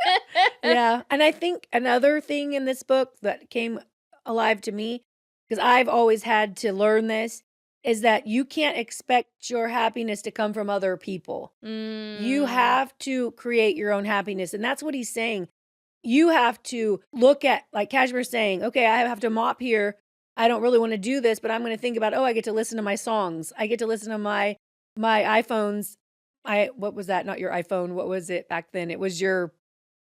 Yeah. And I think another thing in this book that came alive to me, because I've always had to learn this, is that you can't expect your happiness to come from other people. You have to create your own happiness. And that's what he's saying. You have to look at, like Kashmir's saying, okay, I have to mop here. I don't really want to do this, but I'm going to think about, oh, I get to listen to my songs. I get to listen to my iPhones. What was that? Not your iPhone. What was it back then? It was your...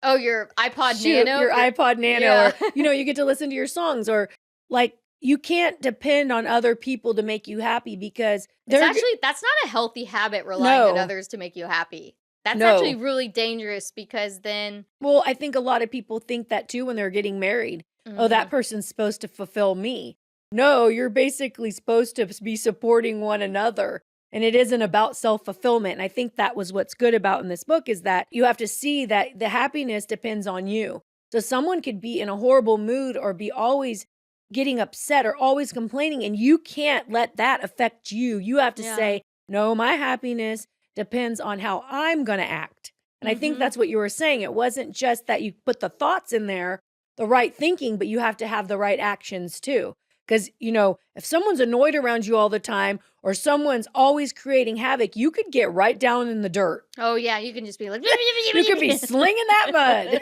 Oh, your iPod Nano? Your iPod Nano. Yeah. Or, you get to listen to your songs, or like, you can't depend on other people to make you happy, because that's not a healthy habit, relying on others to make you happy. That's actually really dangerous, because then... Well, I think a lot of people think that too when they're getting married. Oh, that person's supposed to fulfill me. No, you're basically supposed to be supporting one another. And it isn't about self-fulfillment. And I think that was what's good about in this book, is that you have to see that the happiness depends on you. So someone could be in a horrible mood or be always getting upset or always complaining, and you can't let that affect you. You have to say, no, my happiness depends on how I'm going to act. And I think that's what you were saying. It wasn't just that you put the thoughts in there, the right thinking, but you have to have the right actions too. Because, if someone's annoyed around you all the time or someone's always creating havoc, you could get right down in the dirt. Oh, yeah. You can just be like, you could be slinging that mud.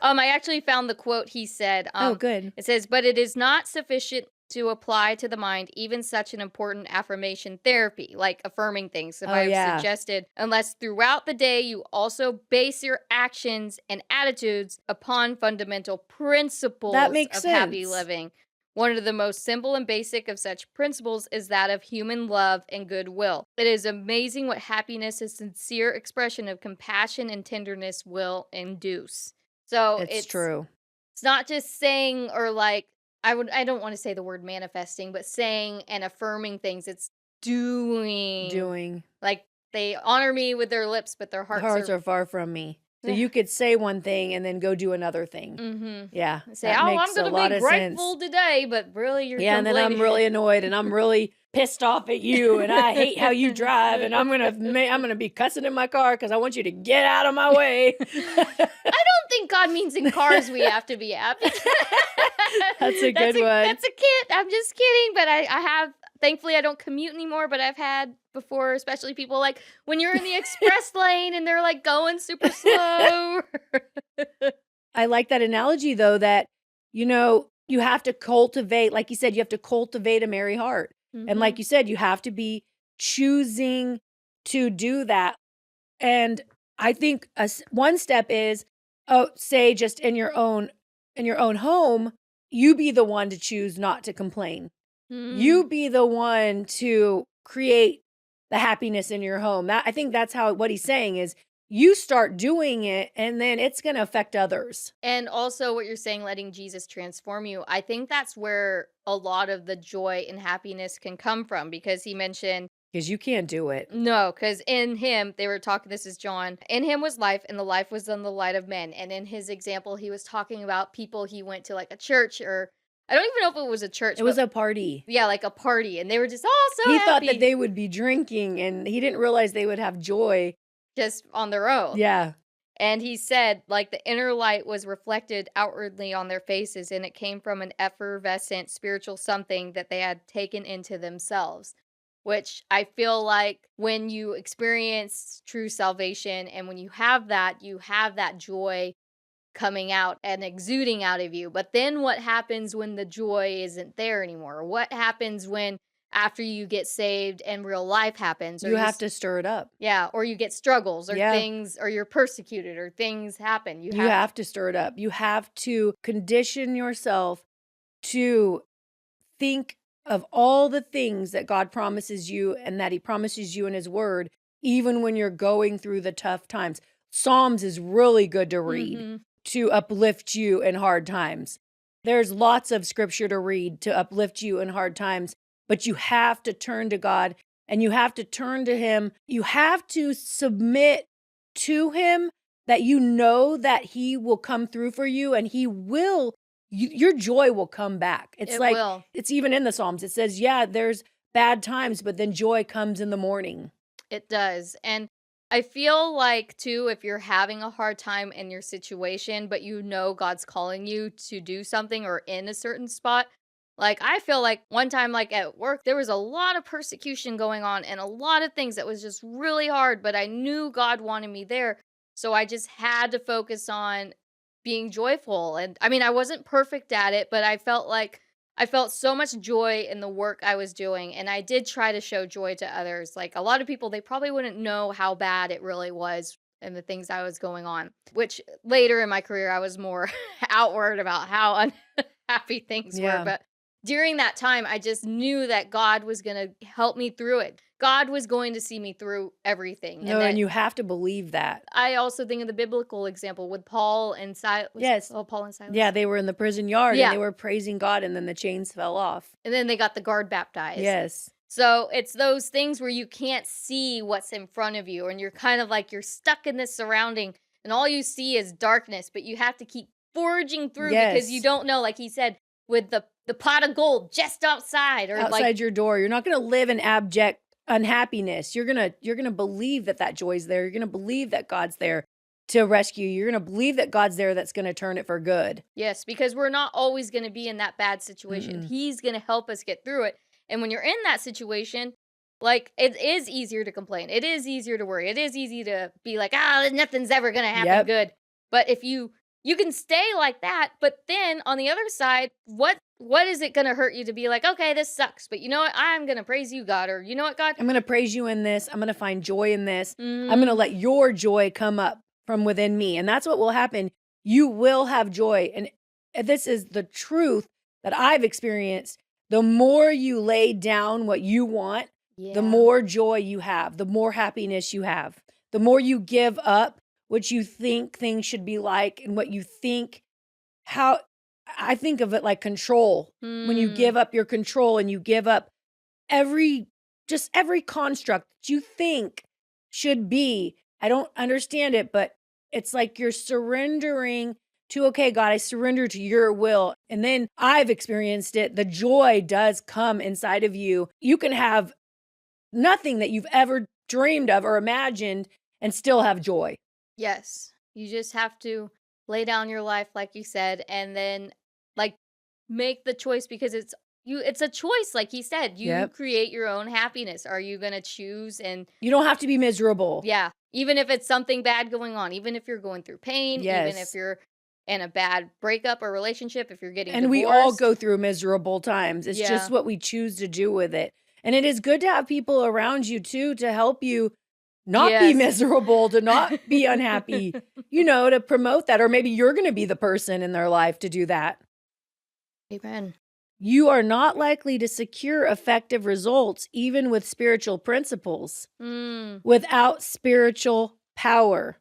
I actually found the quote he said. Oh, good. It says, but it is not sufficient to apply to the mind even such an important affirmation therapy, like affirming things, I've suggested, unless throughout the day you also base your actions and attitudes upon fundamental principles of happy living. One of the most simple and basic of such principles is that of human love and goodwill. It is amazing what happiness, a sincere expression of compassion and tenderness, will induce. So it's true. It's not just saying or like, I don't want to say the word manifesting, but saying and affirming things. It's doing. Like they honor me with their lips, but their hearts are far from me. So you could say one thing and then go do another thing. Mm-hmm. Yeah. Say, I'm going to be grateful today, but really you're complaining. And then I'm really annoyed and I'm really pissed off at you and I hate how you drive and I'm gonna be cussing in my car because I want you to get out of my way. I don't think God means in cars we have to be happy. That's a good one. That's a kid. I'm just kidding, but I have. Thankfully, I don't commute anymore, but I've had before, especially people like when you're in the express lane and they're like going super slow. I like that analogy, though, that, you have to cultivate, like you said, you have to cultivate a merry heart. Mm-hmm. And like you said, you have to be choosing to do that. And I think one step is, say just in your own home, you be the one to choose not to complain. You be the one to create the happiness in your home. I think that's what he's saying is you start doing it and then it's going to affect others. And also what you're saying, letting Jesus transform you. I think that's where a lot of the joy and happiness can come from because he mentioned. Because you can't do it. No, because in him, they were talking, this is John, in him was life and the life was in the light of men. And in his example, he was talking about people he went to like a church or I don't even know if it was a church. It was a party. Yeah, like a party. And they were just all so happy. He thought that they would be drinking and he didn't realize they would have joy. Just on their own. Yeah. And he said, like, the inner light was reflected outwardly on their faces and it came from an effervescent spiritual something that they had taken into themselves. Which I feel like when you experience true salvation and when you have that joy coming out and exuding out of you. But then what happens when the joy isn't there anymore? What happens when after you get saved and real life happens? You have to stir it up. Yeah, or you get struggles or things, or you're persecuted or things happen. You have to stir it up. You have to condition yourself to think of all the things that God promises you and that he promises you in his word, even when you're going through the tough times. Psalms is really good to read to uplift you in hard times. There's lots of scripture to read to uplift you in hard times, but you have to turn to God and you have to turn to him. You have to submit to him that you know that he will come through for you and he will. Your joy will come back. It's even in the Psalms. It says, yeah, there's bad times, but then joy comes in the morning. It does. And I feel like, too, if you're having a hard time in your situation, but you know God's calling you to do something or in a certain spot, like I feel like one time, like at work, there was a lot of persecution going on and a lot of things that was just really hard, but I knew God wanted me there. So I just had to focus on being joyful. And I mean, I wasn't perfect at it, but I felt so much joy in the work I was doing. And I did try to show joy to others. Like a lot of people, they probably wouldn't know how bad it really was and the things I was going on, which later in my career, I was more outward about how unhappy things were. But during that time, I just knew that God was going to help me through it. God was going to see me through everything. And you have to believe that. I also think of the biblical example with Paul and Silas. Yes. Oh, Paul and Silas. Yeah, they were in the prison yard and they were praising God and then the chains fell off. And then they got the guard baptized. Yes. So it's those things where you can't see what's in front of you and you're kind of like you're stuck in this surrounding and all you see is darkness, but you have to keep forging through because you don't know, like he said, with the pot of gold just outside or outside your door. You're not going to live in abject unhappiness. You're going to believe that joy's there. You're going to believe that God's there to rescue you. You're going to believe that God's there that's going to turn it for good. Yes, because we're not always going to be in that bad situation. He's going to help us get through it. And when you're in that situation, like, it is easier to complain. It is easier to worry. It is easy to be like, nothing's ever going to happen good. But if you can stay like that, but then on the other side, what is it going to hurt you to be like, okay, this sucks, but you know what? I'm going to praise you, God, or you know what, God? I'm going to praise you in this. I'm going to find joy in this. I'm going to let your joy come up from within me. And that's what will happen. You will have joy. And this is the truth that I've experienced. The more you lay down what you want, the more joy you have, the more happiness you have, the more you give up what you think things should be like and what you think, how I think of it like control. When you give up your control and you give up every construct that you think should be. I don't understand it, but it's like you're surrendering to, okay, God, I surrender to your will. And then I've experienced it. The joy does come inside of you. You can have nothing that you've ever dreamed of or imagined and still have joy. Yes. You just have to lay down your life, like you said, and then like make the choice, because it's a choice, like he said. You create your own happiness. Are you going to choose? And you don't have to be miserable. Yeah. Even if it's something bad going on, even if you're going through pain, even if you're in a bad breakup or relationship, if you're getting divorced. We all go through miserable times. It's just what we choose to do with it. And it is good to have people around you too to help you not be miserable, to not be unhappy, to promote that. Or maybe you're going to be the person in their life to do that. Amen. You are not likely to secure effective results, even with spiritual principles, without spiritual power.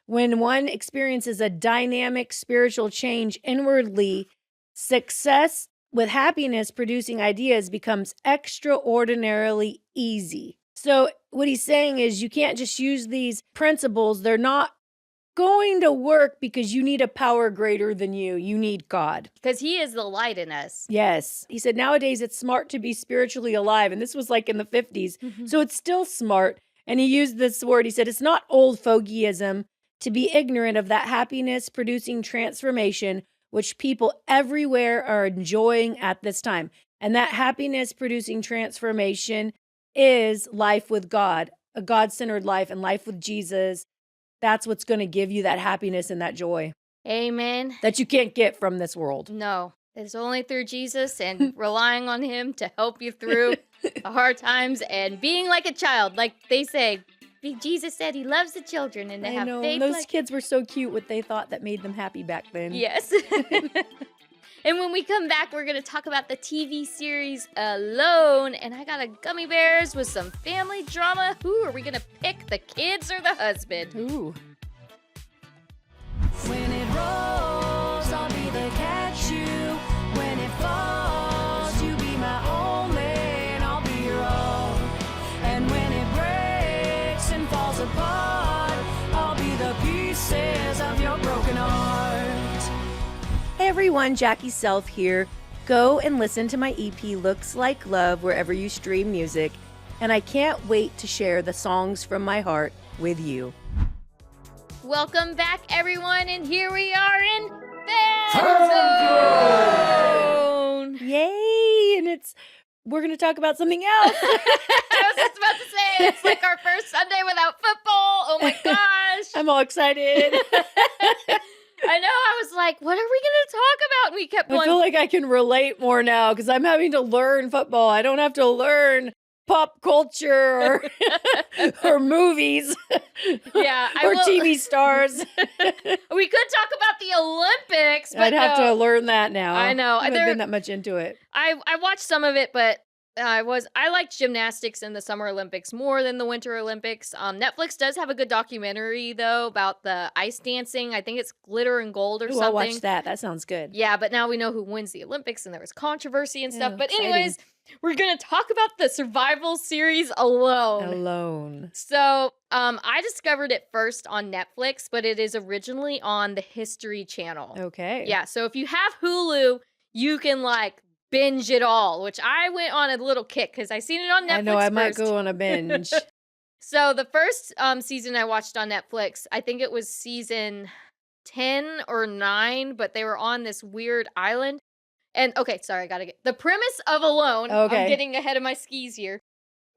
When one experiences a dynamic spiritual change inwardly, success with happiness producing ideas becomes extraordinarily easy. So what he's saying is you can't just use these principles. They're not going to work because you need a power greater than you. You need God. Because he is the light in us. Yes. He said, nowadays it's smart to be spiritually alive. And this was like in the 50s. So it's still smart. And he used this word. He said, it's not old fogeyism to be ignorant of that happiness producing transformation which people everywhere are enjoying at this time. And that happiness producing transformation is life with God, a God-centered life and life with Jesus. That's what's going to give you that happiness and that joy. Amen. That you can't get from this world. No, it's only through Jesus and relying on him to help you through the hard times and being like a child. Like they say, Jesus said he loves the children and they have faith. Those kids were so cute what they thought that made them happy back then. Yes. And when we come back, we're going to talk about the TV series Alone. And I got a gummy bears with some family drama. Who are we going to pick, the kids or the husband? Ooh. When it rolls, I'll be the catch you. When it falls, you be my only, and I'll be your all. And when it breaks and falls apart, I'll be the pieces of your broken heart. Hey everyone, Jackie Self here. Go and listen to my EP Looks Like Love wherever you stream music, and I can't wait to share the songs from my heart with you. Welcome back, everyone, and here we are in Fan Zone. Yay! And we're going to talk about something else. I was just about to say, it's like our first Sunday without football. Oh my gosh. I'm all excited. I know. I was like, what are we going to talk about? And we kept going. I feel like I can relate more now because I'm having to learn football. I don't have to learn pop culture or movies. Yeah. Or TV stars. We could talk about the Olympics, but I'd have to learn that now. I know. I haven't been that much into it. I watched some of it, but I liked gymnastics in the Summer Olympics more than the Winter Olympics. Netflix does have a good documentary, though, about the ice dancing. I think it's Glitter and Gold or something. I'll watch that. That sounds good. Yeah, but now we know who wins the Olympics, and there was controversy and stuff. But exciting. anyways, we're going to talk about the survival series Alone. So I discovered it first on Netflix, but it is originally on the History Channel. Okay. Yeah, so if you have Hulu, you can binge it all, which I went on a little kick because I seen it on Netflix. I know, I might go on a binge. So the first season I watched on Netflix, I think it was season 10 or 9, but they were on this weird island. And okay, sorry, I gotta get the premise of Alone. Okay. I'm getting ahead of my skis here.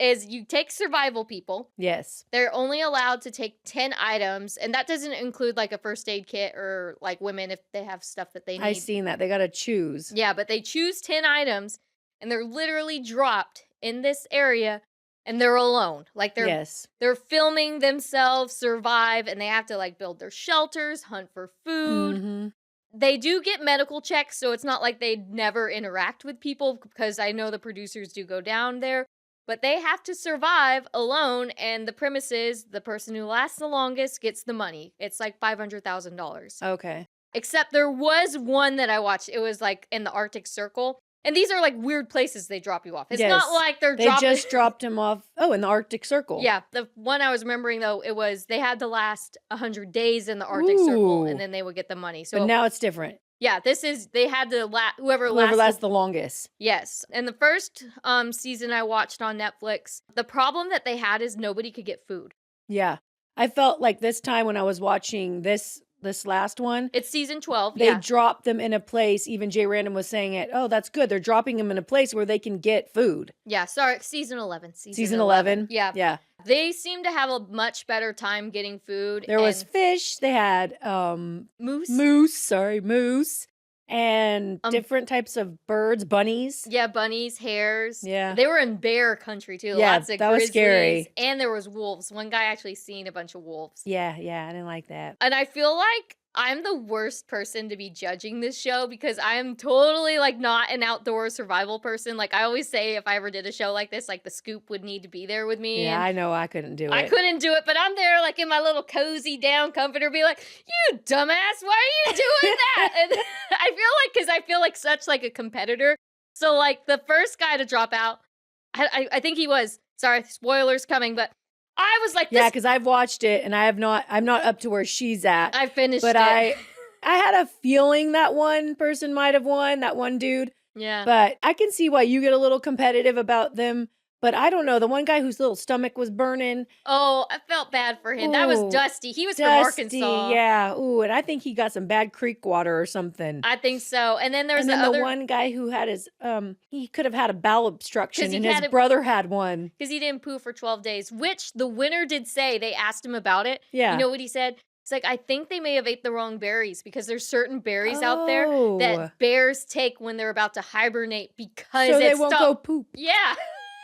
Is you take survival people. Yes. They're only allowed to take 10 items, and that doesn't include like a first aid kit or like women if they have stuff that they need. I seen that. They got to choose. Yeah, but they choose 10 items, and they're literally dropped in this area, and they're alone. Like they're filming themselves survive, and they have to like build their shelters, hunt for food. Mhm. They do get medical checks, so it's not like they never interact with people, because I know the producers do go down there. But they have to survive alone, and the premise is the person who lasts the longest gets the money. It's like $500,000. Okay. Except there was one that I watched. It was like in the Arctic Circle. And these are like weird places they drop you off. It's not like they just dropped him off. Oh, in the Arctic Circle. Yeah. The one I was remembering, though, it was they had to last 100 days in the Arctic Circle, and then they would get the money. So but now it's different. Yeah, this is, they had to, whoever lasts the longest. Yes. And the first season I watched on Netflix, the problem that they had is nobody could get food. Yeah. I felt like this time when I was watching this last one. It's season 12, They dropped them in a place, even Jay Random was saying it, oh, that's good. They're dropping them in a place where they can get food. Yeah, sorry, season 11. Season 11? Yeah. Yeah. They seem to have a much better time getting food. There was fish. They had moose. And different types of birds, bunnies. Yeah, bunnies, hares. Yeah. They were in bear country, too. Yeah, Lots of that was scary. And there was wolves. One guy actually seen a bunch of wolves. Yeah, I didn't like that. And I feel like I'm the worst person to be judging this show, because I'm totally like not an outdoor survival person. Like I always say, if I ever did a show like this, like the Scoop would need to be there with me. Yeah, I know I couldn't do it. I couldn't do it, but I'm there like in my little cozy down comforter, be like, you dumbass, why are you doing that? And because I feel like such like a competitor. So like the first guy to drop out, I think he was, sorry, spoilers coming, but I was like, yeah, because I've watched it and I'm not up to where she's at. I finished but it. I had a feeling that one person might have won, that one dude. Yeah. But I can see why you get a little competitive about them. But I don't know. The one guy whose little stomach was burning. Oh, I felt bad for him. That was Dusty. He was from Arkansas. Yeah. Ooh, and I think he got some bad creek water or something. I think so. And then there's the one guy who had his he could have had a bowel obstruction, and his brother had one. Because he didn't poo for 12 days, which the winner did say. They asked him about it. Yeah. You know what he said? It's like, I think they may have ate the wrong berries, because there's certain berries out there that bears take when they're about to hibernate, because so they won't go poop. Yeah.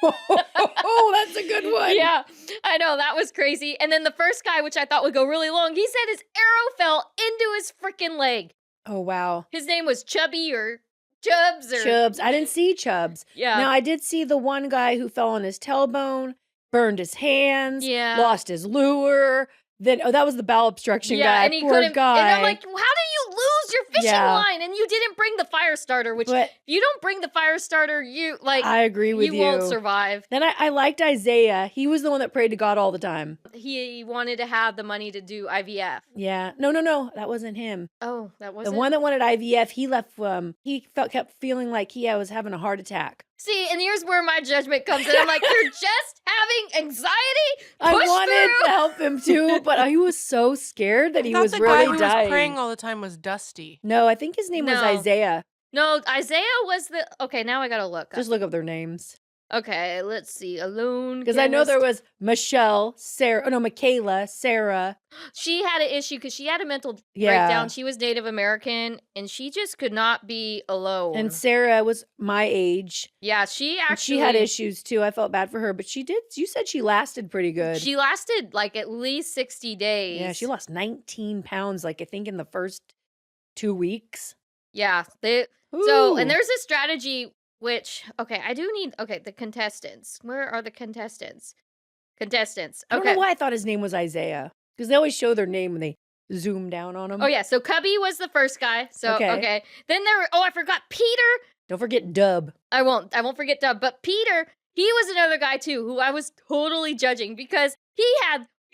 Oh, that's a good one. Yeah, I know. That was crazy. And then the first guy, which I thought would go really long, he said his arrow fell into his freaking leg. Oh, wow. His name was Chubby or Chubbs. Chubbs. I didn't see Chubbs. Yeah. Now, I did see the one guy who fell on his tailbone, burned his hands, lost his lure. Then, that was the bowel obstruction guy. And he Poor guy. And I'm like, how do you lose your fishing line? And you didn't bring the fire starter, which if you don't bring the fire starter, I agree with you. You won't survive. Then I liked Isaiah. He was the one that prayed to God all the time. He wanted to have the money to do IVF. Yeah. No. That wasn't him. Oh, that wasn't? The one that wanted IVF, he left, he kept feeling like he was having a heart attack. See, and here's where my judgment comes in. I'm like, you're just having anxiety? I wanted to help him too, but he was so scared that he was really dying. The guy who was praying all the time was Dusty. No, I think his name was Isaiah. No, Isaiah was the... Okay, now I gotta look. Just look up their names. Okay, let's see. Alone. Because I know there was Michelle, Michaela, Sarah. She had an issue because she had a mental breakdown. She was Native American, and she just could not be alone. And Sarah was my age. Yeah, she had issues too. I felt bad for her, but you said she lasted pretty good. She lasted like at least 60 days. Yeah, she lost 19 pounds, like I think in the first 2 weeks. Yeah. And there's a strategy. Which, the contestants. Where are the contestants? Okay. I don't know why I thought his name was Isaiah. Because they always show their name when they zoom down on him. Oh, yeah. So Cubby was the first guy. So, okay. Then I forgot Peter. Don't forget Dub. I won't forget Dub. But Peter, he was another guy, too, who I was totally judging. Because he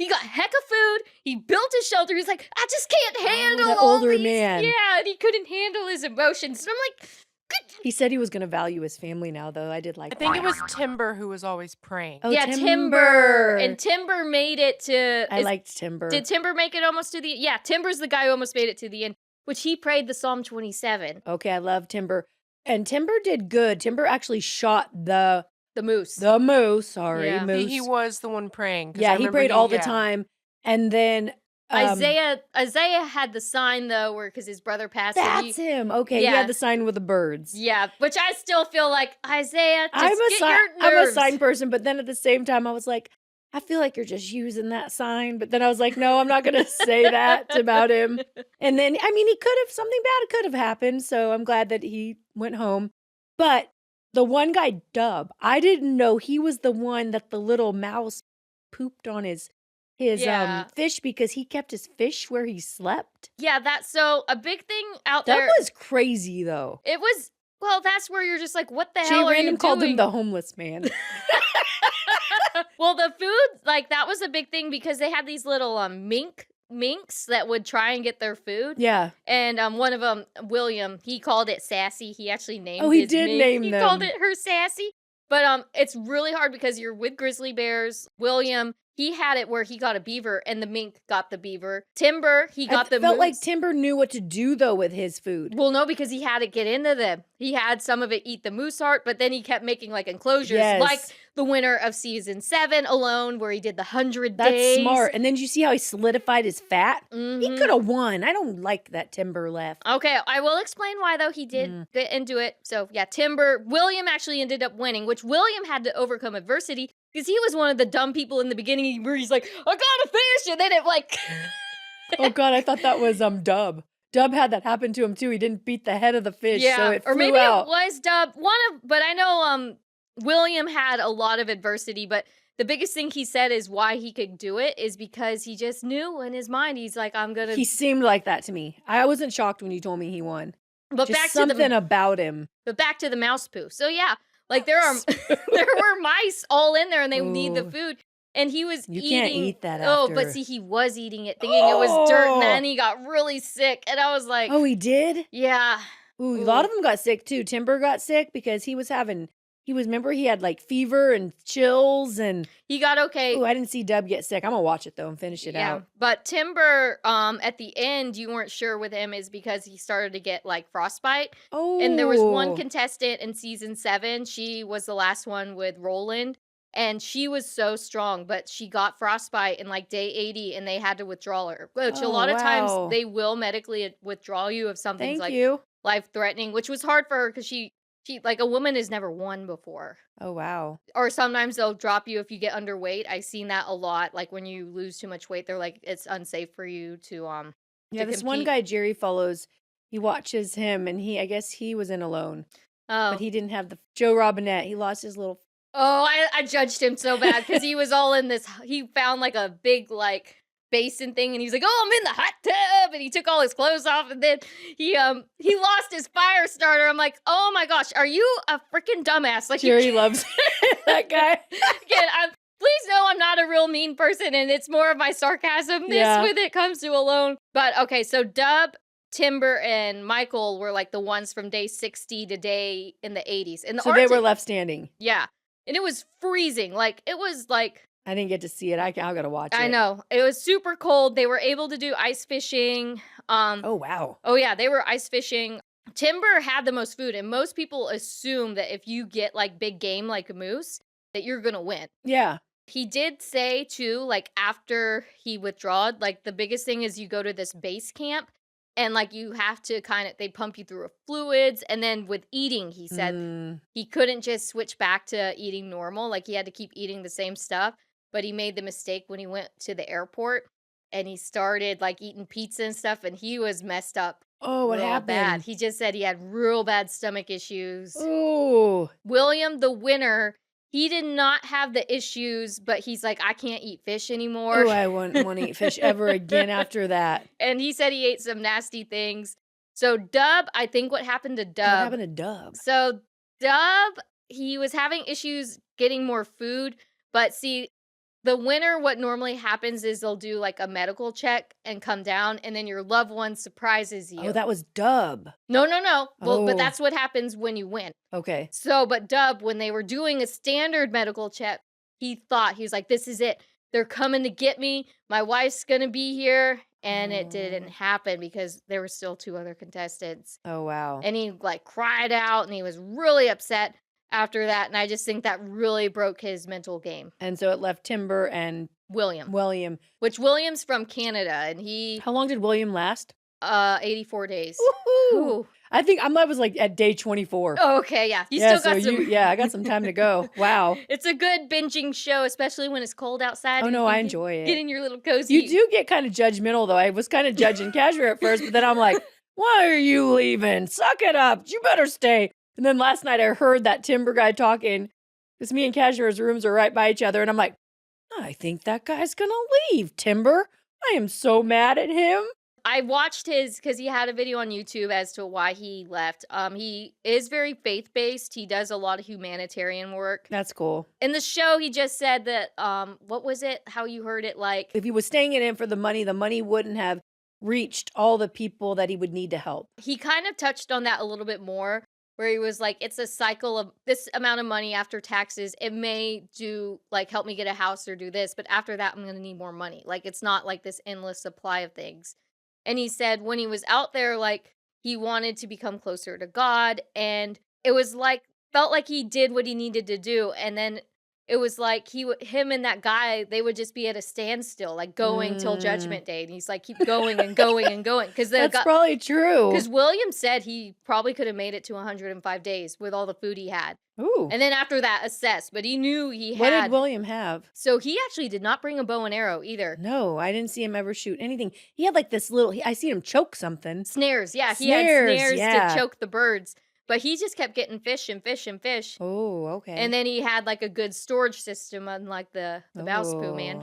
got hecka food. He built his shelter. He's like, I just can't handle that all older these. Man. Yeah, and he couldn't handle his emotions. And I'm like... Good He said he was going to value his family now, though. I did like I think that. it was Timber who was always praying. Oh, Yeah, Timber. And Timber made it to... I liked Timber. Did Timber make it almost to the... Yeah, Timber's the guy who almost made it to the end, which he prayed the Psalm 27. Okay, I love Timber. And Timber did good. Timber actually shot the moose. Moose. He was the one praying. Yeah, he prayed all the time. And then... Isaiah had the sign, though, where because his brother passed. That's him. Okay, he had the sign with the birds. Yeah, which I still feel like, Isaiah, I'm a sign person, but then at the same time, I was like, I feel like you're just using that sign. But then I was like, no, I'm not going to say that about him. And then, I mean, something bad could have happened. So I'm glad that he went home. But the one guy, Dub, I didn't know he was the one that the little mouse pooped on his fish because he kept his fish where he slept. Yeah, so a big thing out there. That was crazy, though. It was, well, that's where you're just like, what the hell are you doing? Called him the homeless man. Well, the food, like, that was a big thing because they had these little minks that would try and get their food. Yeah. And one of them, William, he called it Sassy. He actually named he did name them. He called it her Sassy. But it's really hard because you're with grizzly bears. William, he had it where he got a beaver and the mink got the beaver. Timber, he got the moose. Felt like Timber knew what to do, though, with his food. Well, no, because he had to get into them. He had some of it eat the moose heart, but then he kept making like enclosures, like the winner of season 7 Alone, where he did the 100 days. That's smart. And then did you see how he solidified his fat? Mm-hmm. He could have won. I don't like that Timber left. Okay, I will explain why, though. He did get into it. So, yeah, William actually ended up winning, which William had to overcome adversity because he was one of the dumb people in the beginning where he's like, I got a fish, and then it like... Oh, God, I thought that was Dub. Dub had that happen to him, too. He didn't beat the head of the fish, so it flew out. Or maybe it was Dub. But I know William had a lot of adversity, but the biggest thing he said is why he could do it is because he just knew in his mind, he's like, I'm going to... He seemed like that to me. I wasn't shocked when you told me he won. But just back something about him. But back to the mouse poo. So, yeah, like there were mice all in there and they need the food. And he was eating. You can't eat that after. Oh, but see, he was eating it thinking it was dirt, and then he got really sick. And I was like... Oh, he did? Yeah. Ooh, a lot of them got sick, too. Timber got sick because remember, he had like fever and chills and... He got okay. Oh, I didn't see Dub get sick. I'm going to watch it, though, and finish it out. But Timber, at the end, you weren't sure with him is because he started to get like frostbite. Oh. And there was one contestant in season 7. She was the last one with Roland. And she was so strong, but she got frostbite in like day 80 and they had to withdraw her. Which a lot of times they will medically withdraw you if something's life-threatening, which was hard for her because she like a woman has never won before. Oh, wow. Or sometimes they'll drop you if you get underweight. I've seen that a lot. Like when you lose too much weight, they're like, it's unsafe for you to this one guy Jerry follows, he watches him and I guess he was in Alone. Oh. But he didn't have the Joe Robinette. He lost his little... Oh, I judged him so bad because he was all in this. He found like a big like basin thing, and he's like, "Oh, I'm in the hot tub," and he took all his clothes off, and then he lost his fire starter. I'm like, "Oh my gosh, are you a freaking dumbass?" Like Jerry loves that guy. Again, please know I'm not a real mean person, and it's more of my sarcasm when it comes to Alone. But okay, so Dub, Timber, and Michael were like the ones from day 60 to day in the 80s, and so they were left standing. Yeah. And it was freezing. Like, it was like... I didn't get to see it. I got to watch it. I know. It was super cold. They were able to do ice fishing. Oh, wow. Oh, yeah. They were ice fishing. Timber had the most food. And most people assume that if you get, like, big game like a moose, that you're going to win. Yeah. He did say, too, like, after he withdrawed, like, the biggest thing is you go to this base camp. And, like, you have to they pump you through fluids. And then with eating, he said he couldn't just switch back to eating normal. Like, he had to keep eating the same stuff. But he made the mistake when he went to the airport. And he started, like, eating pizza and stuff. And he was messed up. Oh, what happened? Bad. He just said he had real bad stomach issues. Ooh. William, the winner, he did not have the issues, but he's like, I can't eat fish anymore. Oh, I wouldn't want to eat fish ever again after that. And he said he ate some nasty things. So Dub, I think what happened to Dub. What happened to Dub? So Dub, he was having issues getting more food. But see, The winner, what normally happens is they'll do like a medical check and come down, and then your loved one surprises you. Oh, that was Dub. No. Well, but Oh. that's what happens when you win. Okay. So, but Dub, when they were doing a standard medical check, he was like, this is it. They're coming to get me. My wife's going to be here. And it didn't happen because there were still 2 other contestants. Oh, wow. And he like cried out and he was really upset after that. And I just think that really broke his mental game. And so it left Timber and William. Which William's from Canada, and How long did William last? 84 days. Woohoo! Ooh. I think I was like at day 24. Oh, okay, yeah. You still got some. I got some time to go. Wow. It's a good binging show, especially when it's cold outside. Oh, and no, you I can enjoy it. Get in your little cozy. You do get kind of judgmental, though. I was kind of judging Cashmere at first, but then I'm like, why are you leaving? Suck it up. You better stay. And then last night I heard that Timber guy talking, because me and Cashmere's rooms are right by each other, and I'm like, I think that guy's going to leave, Timber. I am so mad at him. I watched because he had a video on YouTube as to why he left. He is very faith-based. He does a lot of humanitarian work. That's cool. In the show, he just said that, what was it? How you heard it, like... If he was staying in for the money wouldn't have reached all the people that he would need to help. He kind of touched on that a little bit more, where he was like, it's a cycle of this amount of money after taxes. It may help me get a house or do this, but after that, I'm going to need more money. Like, it's not like this endless supply of things. And he said when he was out there, like, he wanted to become closer to God. And it was like, felt like he did what he needed to do. And then it was like him and that guy, they would just be at a standstill, like going till Judgment Day. And he's like, keep going and going and going. That's probably true. Because William said he probably could have made it to 105 days with all the food he had. Ooh. And then after that, assess. But he knew he had. What did William have? So he actually did not bring a bow and arrow either. No, I didn't see him ever shoot anything. He had like this little, I see him choke something. Snares, yeah. He had snares to choke the birds. But he just kept getting fish and fish and fish. Oh, okay. And then he had like a good storage system, unlike the mouse poo man.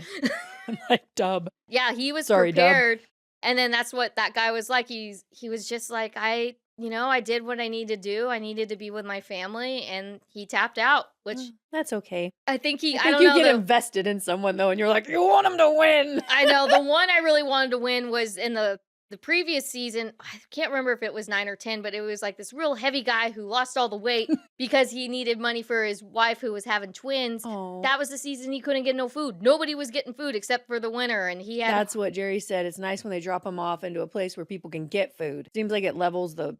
Like Dub. Yeah, he was Sorry, prepared. Dub. And then that's what that guy was like. He was just like, I did what I needed to do. I needed to be with my family, and he tapped out, which that's okay. I think you get invested in someone though, and you're like, you want him to win. I know. The one I really wanted to win was in the previous season. I can't remember if it was 9 or 10, but it was like this real heavy guy who lost all the weight because he needed money for his wife who was having twins. Oh. That was the season he couldn't get no food. Nobody was getting food except for the winner, and he had. That's what Jerry said. It's nice when they drop him off into a place where people can get food. Seems like it levels the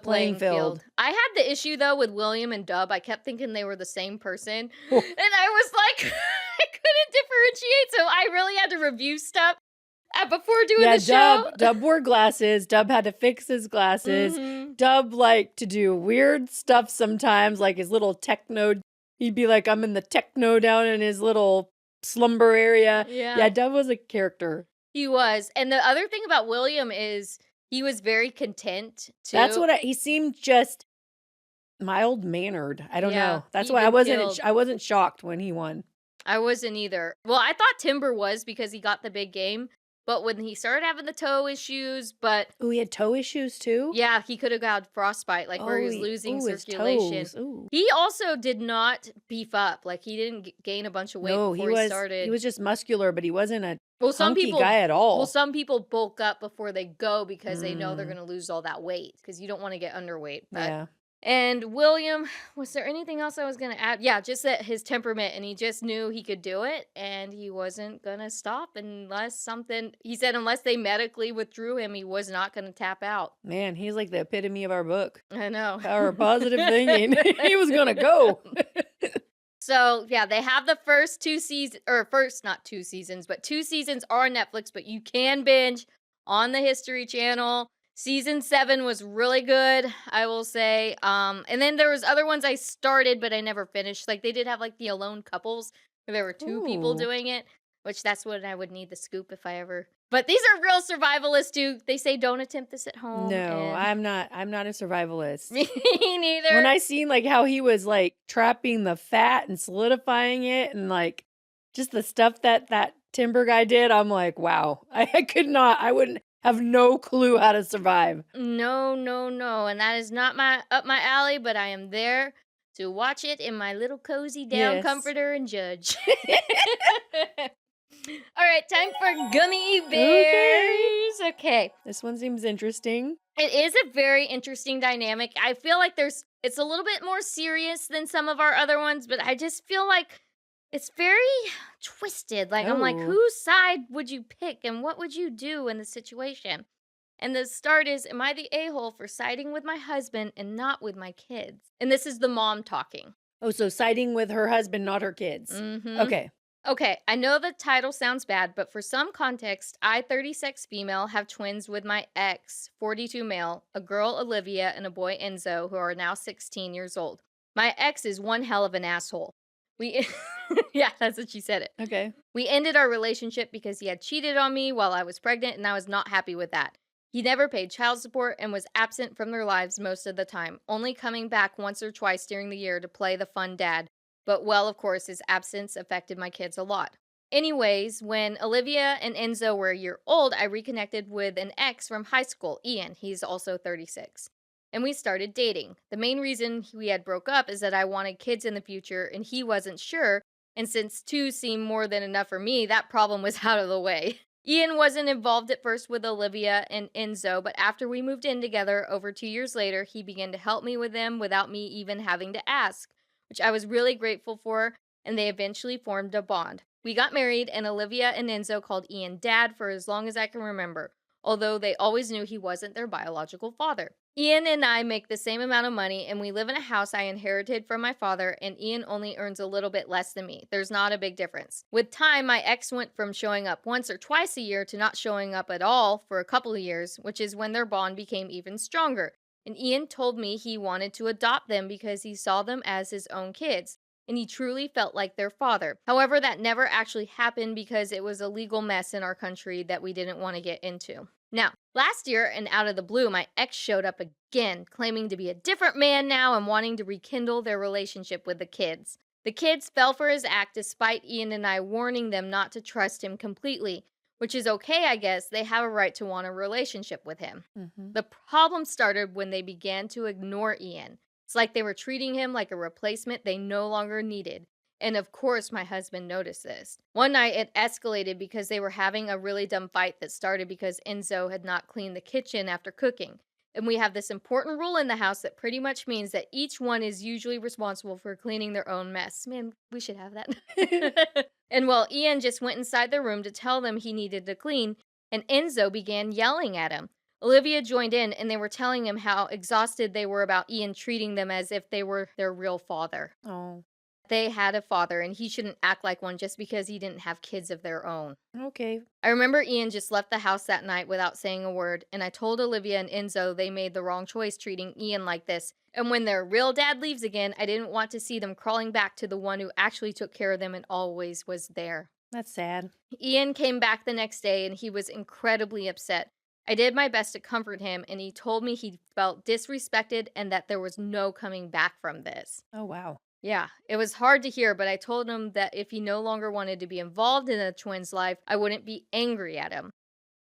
playing field. I had the issue though with William and Dub. I kept thinking they were the same person, and I was like, I couldn't differentiate. So I really had to review stuff before doing the show. Dub wore glasses. Dub had to fix his glasses. Mm-hmm. Dub liked to do weird stuff sometimes, like his little techno. He'd be like, I'm in the techno down in his little slumber area. Yeah, Dub was a character. He was. And the other thing about William is he was very content, too. That's what he seemed just mild-mannered. I don't know. That's why I wasn't shocked when he won. I wasn't either. Well, I thought Timber was because he got the big game. But when he started having the toe issues, Oh, he had toe issues too? Yeah, he could have got frostbite, like where he was losing circulation. He also did not beef up. Like, he didn't gain a bunch of weight before he started. He was just muscular, but he wasn't a hunky guy at all. Well, some people bulk up before they go because they know they're going to lose all that weight because you don't want to get underweight. But. Yeah. And William, was there anything else I was going to add? Yeah, just that his temperament, and he just knew he could do it, and he wasn't going to stop unless they medically withdrew him, he was not going to tap out. Man, he's like the epitome of our book. I know. Power of positive thinking. He was going to go. So, yeah, they have the first 2 seasons, or not 2 seasons, but 2 seasons are on Netflix, but you can binge on the History Channel. Season 7 was really good, I will say. And then there was other ones I started, but I never finished. Like, they did have, like, the Alone Couples, where there were 2 people doing it, which that's when I would need the scoop if I ever... But these are real survivalists, too. They say don't attempt this at home. No, I'm not a survivalist. Me neither. When I seen, like, how he was, like, trapping the fat and solidifying it, and, like, just the stuff that Timber guy did, I'm like, wow. I could not, I wouldn't... have no clue how to survive. No. And that is not up my alley, but I am there to watch it in my little cozy down Yes. comforter and judge. All right, time for Gummy Bears. Okay. This one seems interesting. It is a very interesting dynamic. I feel like it's a little bit more serious than some of our other ones, but I just feel like it's very twisted. Like, I'm like, Oh. whose side would you pick and what would you do in the situation? And the start is, am I the a-hole for siding with my husband and not with my kids? And this is the mom talking. Oh, so siding with her husband, not her kids. Mm-hmm. Okay. Okay, I know the title sounds bad, but for some context, I, 36 female, have twins with my ex, 42 male, a girl, Olivia, and a boy, Enzo, who are now 16 years old. My ex is one hell of an asshole. Yeah, that's what she said it. Okay. We ended our relationship because he had cheated on me while I was pregnant, and I was not happy with that. He never paid child support and was absent from their lives most of the time, only coming back once or twice during the year to play the fun dad. But, well, of course, his absence affected my kids a lot. Anyways, when Olivia and Enzo were a year old, I reconnected with an ex from high school, Ian. He's also 36. And we started dating. The main reason we had broke up is that I wanted kids in the future, and he wasn't sure. And since 2 seemed more than enough for me, that problem was out of the way. Ian wasn't involved at first with Olivia and Enzo, but after we moved in together over 2 years later, he began to help me with them without me even having to ask, which I was really grateful for, and they eventually formed a bond. We got married, and Olivia and Enzo called Ian Dad for as long as I can remember, although they always knew he wasn't their biological father. Ian and I make the same amount of money, and we live in a house I inherited from my father, and Ian only earns a little bit less than me. There's not a big difference. With time, my ex went from showing up once or twice a year to not showing up at all for a couple of years, which is when their bond became even stronger. And Ian told me he wanted to adopt them because he saw them as his own kids, and he truly felt like their father. However, that never actually happened because it was a legal mess in our country that we didn't want to get into. Now, last year, and out of the blue, my ex showed up again, claiming to be a different man now and wanting to rekindle their relationship with the kids. The kids fell for his act despite Ian and I warning them not to trust him completely, which is okay, I guess. They have a right to want a relationship with him. Mm-hmm. The problem started when they began to ignore Ian. It's like they were treating him like a replacement they no longer needed. And of course, my husband noticed this. One night, it escalated because they were having a really dumb fight that started because Enzo had not cleaned the kitchen after cooking. And we have this important rule in the house that pretty much means that each one is usually responsible for cleaning their own mess. Man, we should have that. And well, Ian just went inside the room to tell them he needed to clean, and Enzo began yelling at him. Olivia joined in, and they were telling him how exhausted they were about Ian treating them as if they were their real father. Oh. They had a father, and he shouldn't act like one just because he didn't have kids of their own. Okay. I remember Ian just left the house that night without saying a word, and I told Olivia and Enzo they made the wrong choice treating Ian like this. And when their real dad leaves again, I didn't want to see them crawling back to the one who actually took care of them and always was there. That's sad. Ian came back the next day, and he was incredibly upset. I did my best to comfort him, and he told me he felt disrespected and that there was no coming back from this. Oh, wow. Yeah, it was hard to hear, but I told him that if he no longer wanted to be involved in the twins' life, I wouldn't be angry at him.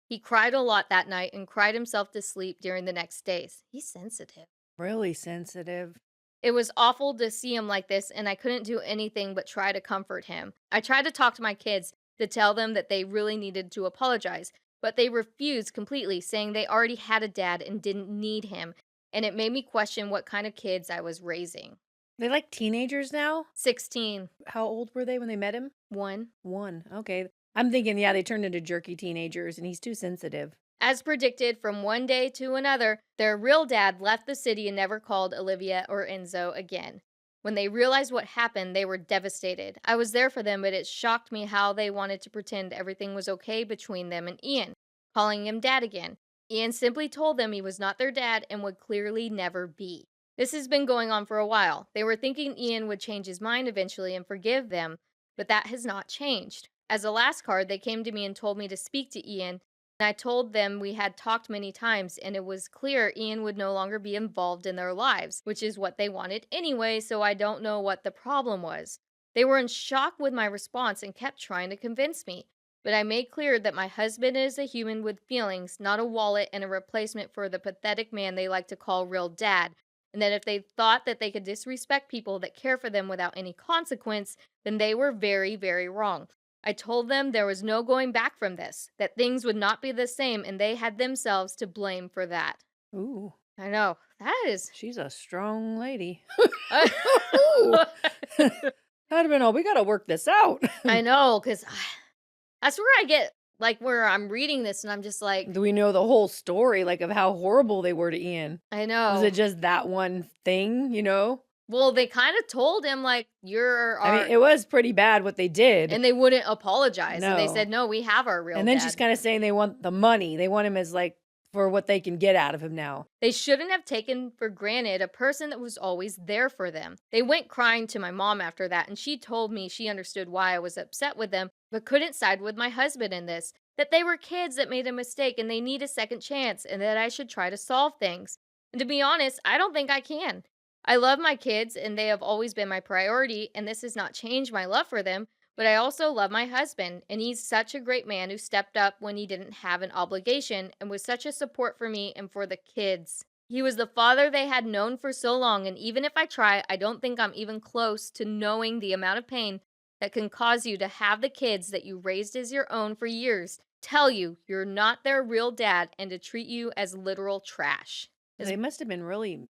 He cried a lot that night and cried himself to sleep during the next days. He's sensitive. Really sensitive. It was awful to see him like this, and I couldn't do anything but try to comfort him. I tried to talk to my kids to tell them that they really needed to apologize, but they refused completely, saying they already had a dad and didn't need him, and it made me question what kind of kids I was raising. They're like teenagers now? 16. How old were they when they met him? 1. 1. Okay. I'm thinking, yeah, they turned into jerky teenagers, and he's too sensitive. As predicted, from one day to another, their real dad left the city and never called Olivia or Enzo again. When they realized what happened, they were devastated. I was there for them, but it shocked me how they wanted to pretend everything was okay between them and Ian, calling him dad again. Ian simply told them he was not their dad and would clearly never be. This has been going on for a while. They were thinking Ian would change his mind eventually and forgive them, but that has not changed. As a last card, they came to me and told me to speak to Ian, and I told them we had talked many times, and it was clear Ian would no longer be involved in their lives, which is what they wanted anyway, so I don't know what the problem was. They were in shock with my response and kept trying to convince me, but I made clear that my husband is a human with feelings, not a wallet and a replacement for the pathetic man they like to call real dad, And that if they thought that they could disrespect people that care for them without any consequence, then they were very, very wrong. I told them there was no going back from this, that things would not be the same, and they had themselves to blame for that. Ooh. I know. That is. She's a strong lady. Ooh. That'd have been all, we got to work this out. I know, because that's where I get, like, where I'm reading this and I'm just like. Do we know the whole story, like, of how horrible they were to Ian? I know. Was it just that one thing, you know? Well, they kind of told him, like, I mean, it was pretty bad what they did. And they wouldn't apologize. No. And they said, no, we have our real And then dad. she's kind of saying they want the money. They want him as, like, for what they can get out of him now. They shouldn't have taken for granted a person that was always there for them. They went crying to my mom after that, and she told me she understood why I was upset with them, but couldn't side with my husband in this. That they were kids that made a mistake and they need a second chance, and that I should try to solve things. And to be honest, I don't think I can. I love my kids, and they have always been my priority, and this has not changed my love for them, but I also love my husband, and he's such a great man who stepped up when he didn't have an obligation and was such a support for me and for the kids. He was the father they had known for so long, and even if I try, I don't think I'm even close to knowing the amount of pain that can cause you to have the kids that you raised as your own for years tell you you're not their real dad and to treat you as literal trash. They must have been really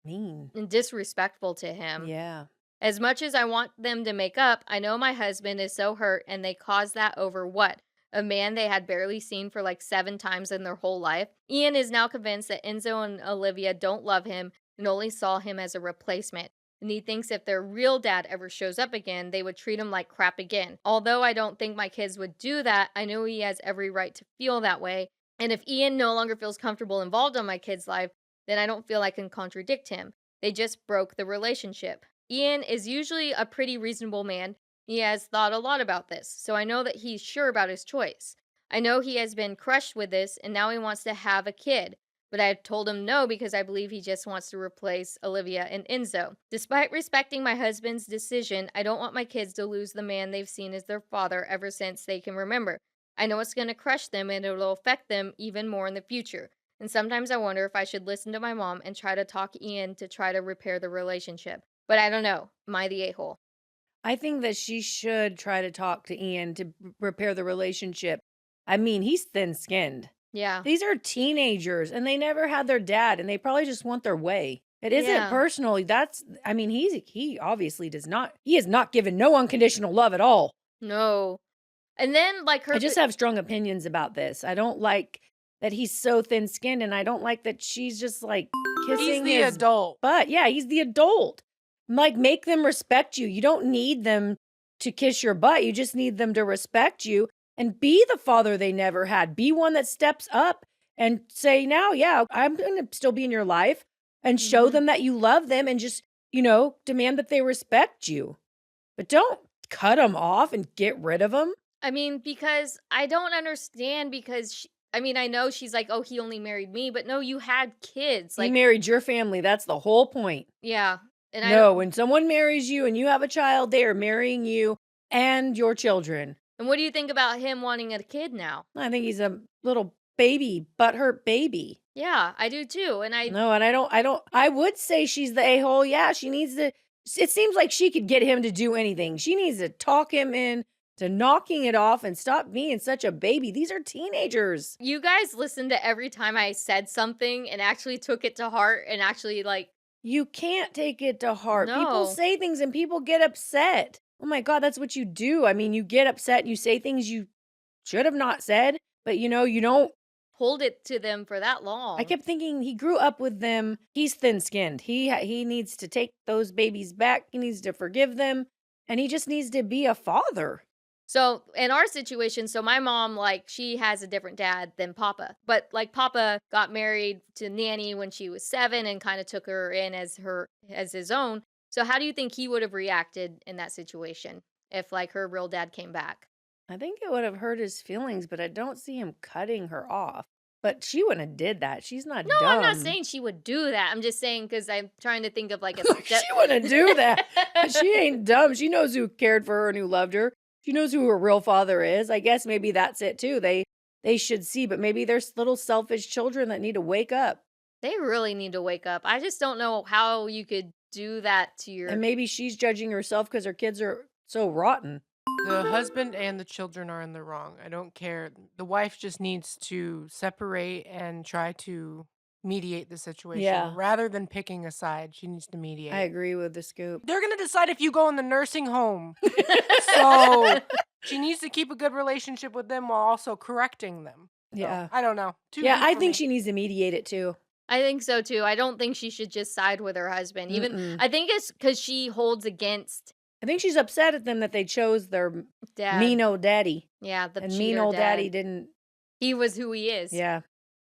mean and disrespectful to him. Yeah. As much as I want them to make up, I know my husband is so hurt, and they caused that over what? A man they had barely seen for like 7 times in their whole life. Ian is now convinced that Enzo and Olivia don't love him and only saw him as a replacement. And he thinks if their real dad ever shows up again, they would treat him like crap again. Although I don't think my kids would do that, I know he has every right to feel that way. And if Ian no longer feels comfortable involved in my kid's life, then I don't feel I can contradict him. They just broke the relationship. Ian is usually a pretty reasonable man. He has thought a lot about this, so I know that he's sure about his choice. I know he has been crushed with this, and now he wants to have a kid. But I told him no because I believe he just wants to replace Olivia and Enzo. Despite respecting my husband's decision, I don't want my kids to lose the man they've seen as their father ever since they can remember. I know it's going to crush them and it'll affect them even more in the future. And sometimes I wonder if I should listen to my mom and try to talk Ian to try to repair the relationship. But I don't know. Am I the a-hole? I think that she should try to talk to Ian to repair the relationship. I mean, he's thin-skinned. Yeah. These are teenagers, and they never had their dad, and they probably just want their way. It isn't personal. I mean, he obviously does not, he has not given no unconditional love at all. No. And then, like, I just have strong opinions about this. I don't like that he's so thin-skinned, and I don't like that she's just, like, kissing He's the adult. But yeah, he's the adult. Like, make them respect you. You don't need them to kiss your butt. You just need them to respect you and be the father they never had. Be one that steps up and say, now, yeah, I'm going to still be in your life, and show them that you love them, and just, demand that they respect you. But don't cut them off and get rid of them. I mean, because I don't understand, because I know she's like, oh, he only married me, but no, you had kids. He married your family. That's the whole point. Yeah. And no, when someone marries you and you have a child, they are marrying you and your children. And what do you think about him wanting a kid now? I think he's a little baby, butthurt baby. Yeah, I do too. And I would say she's the a-hole. Yeah, she needs to, it seems like she could get him to do anything. She needs to talk him in to knocking it off and stop being such a baby. These are teenagers. You guys listened to every time I said something and actually took it to heart and actually You can't take it to heart. No. People say things and people get upset. Oh my God, that's what you do. I mean, you get upset and you say things you should have not said, but you don't hold it to them for that long. I kept thinking he grew up with them. He's thin-skinned. He needs to take those babies back. He needs to forgive them, and he just needs to be a father. So in our situation, my mom, she has a different dad than Papa. But Papa got married to Nanny when she was 7 and kind of took her in as his own. So how do you think he would have reacted in that situation if her real dad came back? I think it would have hurt his feelings, but I don't see him cutting her off. But she wouldn't have did that. She's not dumb. No, I'm not saying she would do that. I'm just saying because I'm trying to think of a she wouldn't do that. She ain't dumb. She knows who cared for her and who loved her. She knows who her real father is. I guess maybe that's it too. They should see, but maybe there's little selfish children that need to wake up. They really need to wake up. I just don't know how you could do that to your... And maybe she's judging herself because her kids are so rotten. The husband and the children are in the wrong. I don't care. The wife just needs to separate and try to mediate the situation. Yeah. Rather than picking a side, she needs to mediate. I agree with the scoop. They're going to decide if you go in the nursing home. So she needs to keep a good relationship with them while also correcting them. Yeah. So, I don't know. I think she needs to mediate it too. I think so too. I don't think she should just side with her husband. I think it's because she holds against... I think she's upset at them that they chose their dad. mean old daddy. Yeah, the and mean old daddy didn't. He was who he is. Yeah.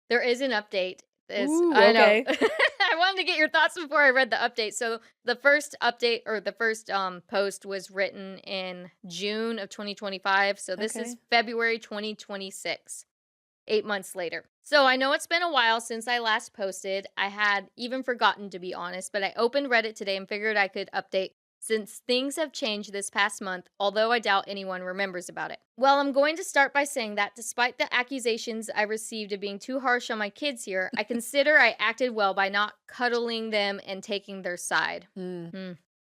There is an update. Ooh, I okay. know. I wanted to get your thoughts before I read the update. So the first update, or the first post, was written in June of 2025. So this is February 2026. 8 months later. So I know it's been a while since I last posted. I had even forgotten, to be honest, but I opened Reddit today and figured I could update since things have changed this past month, although I doubt anyone remembers about it. Well, I'm going to start by saying that despite the accusations I received of being too harsh on my kids here, I consider I acted well by not cuddling them and taking their side.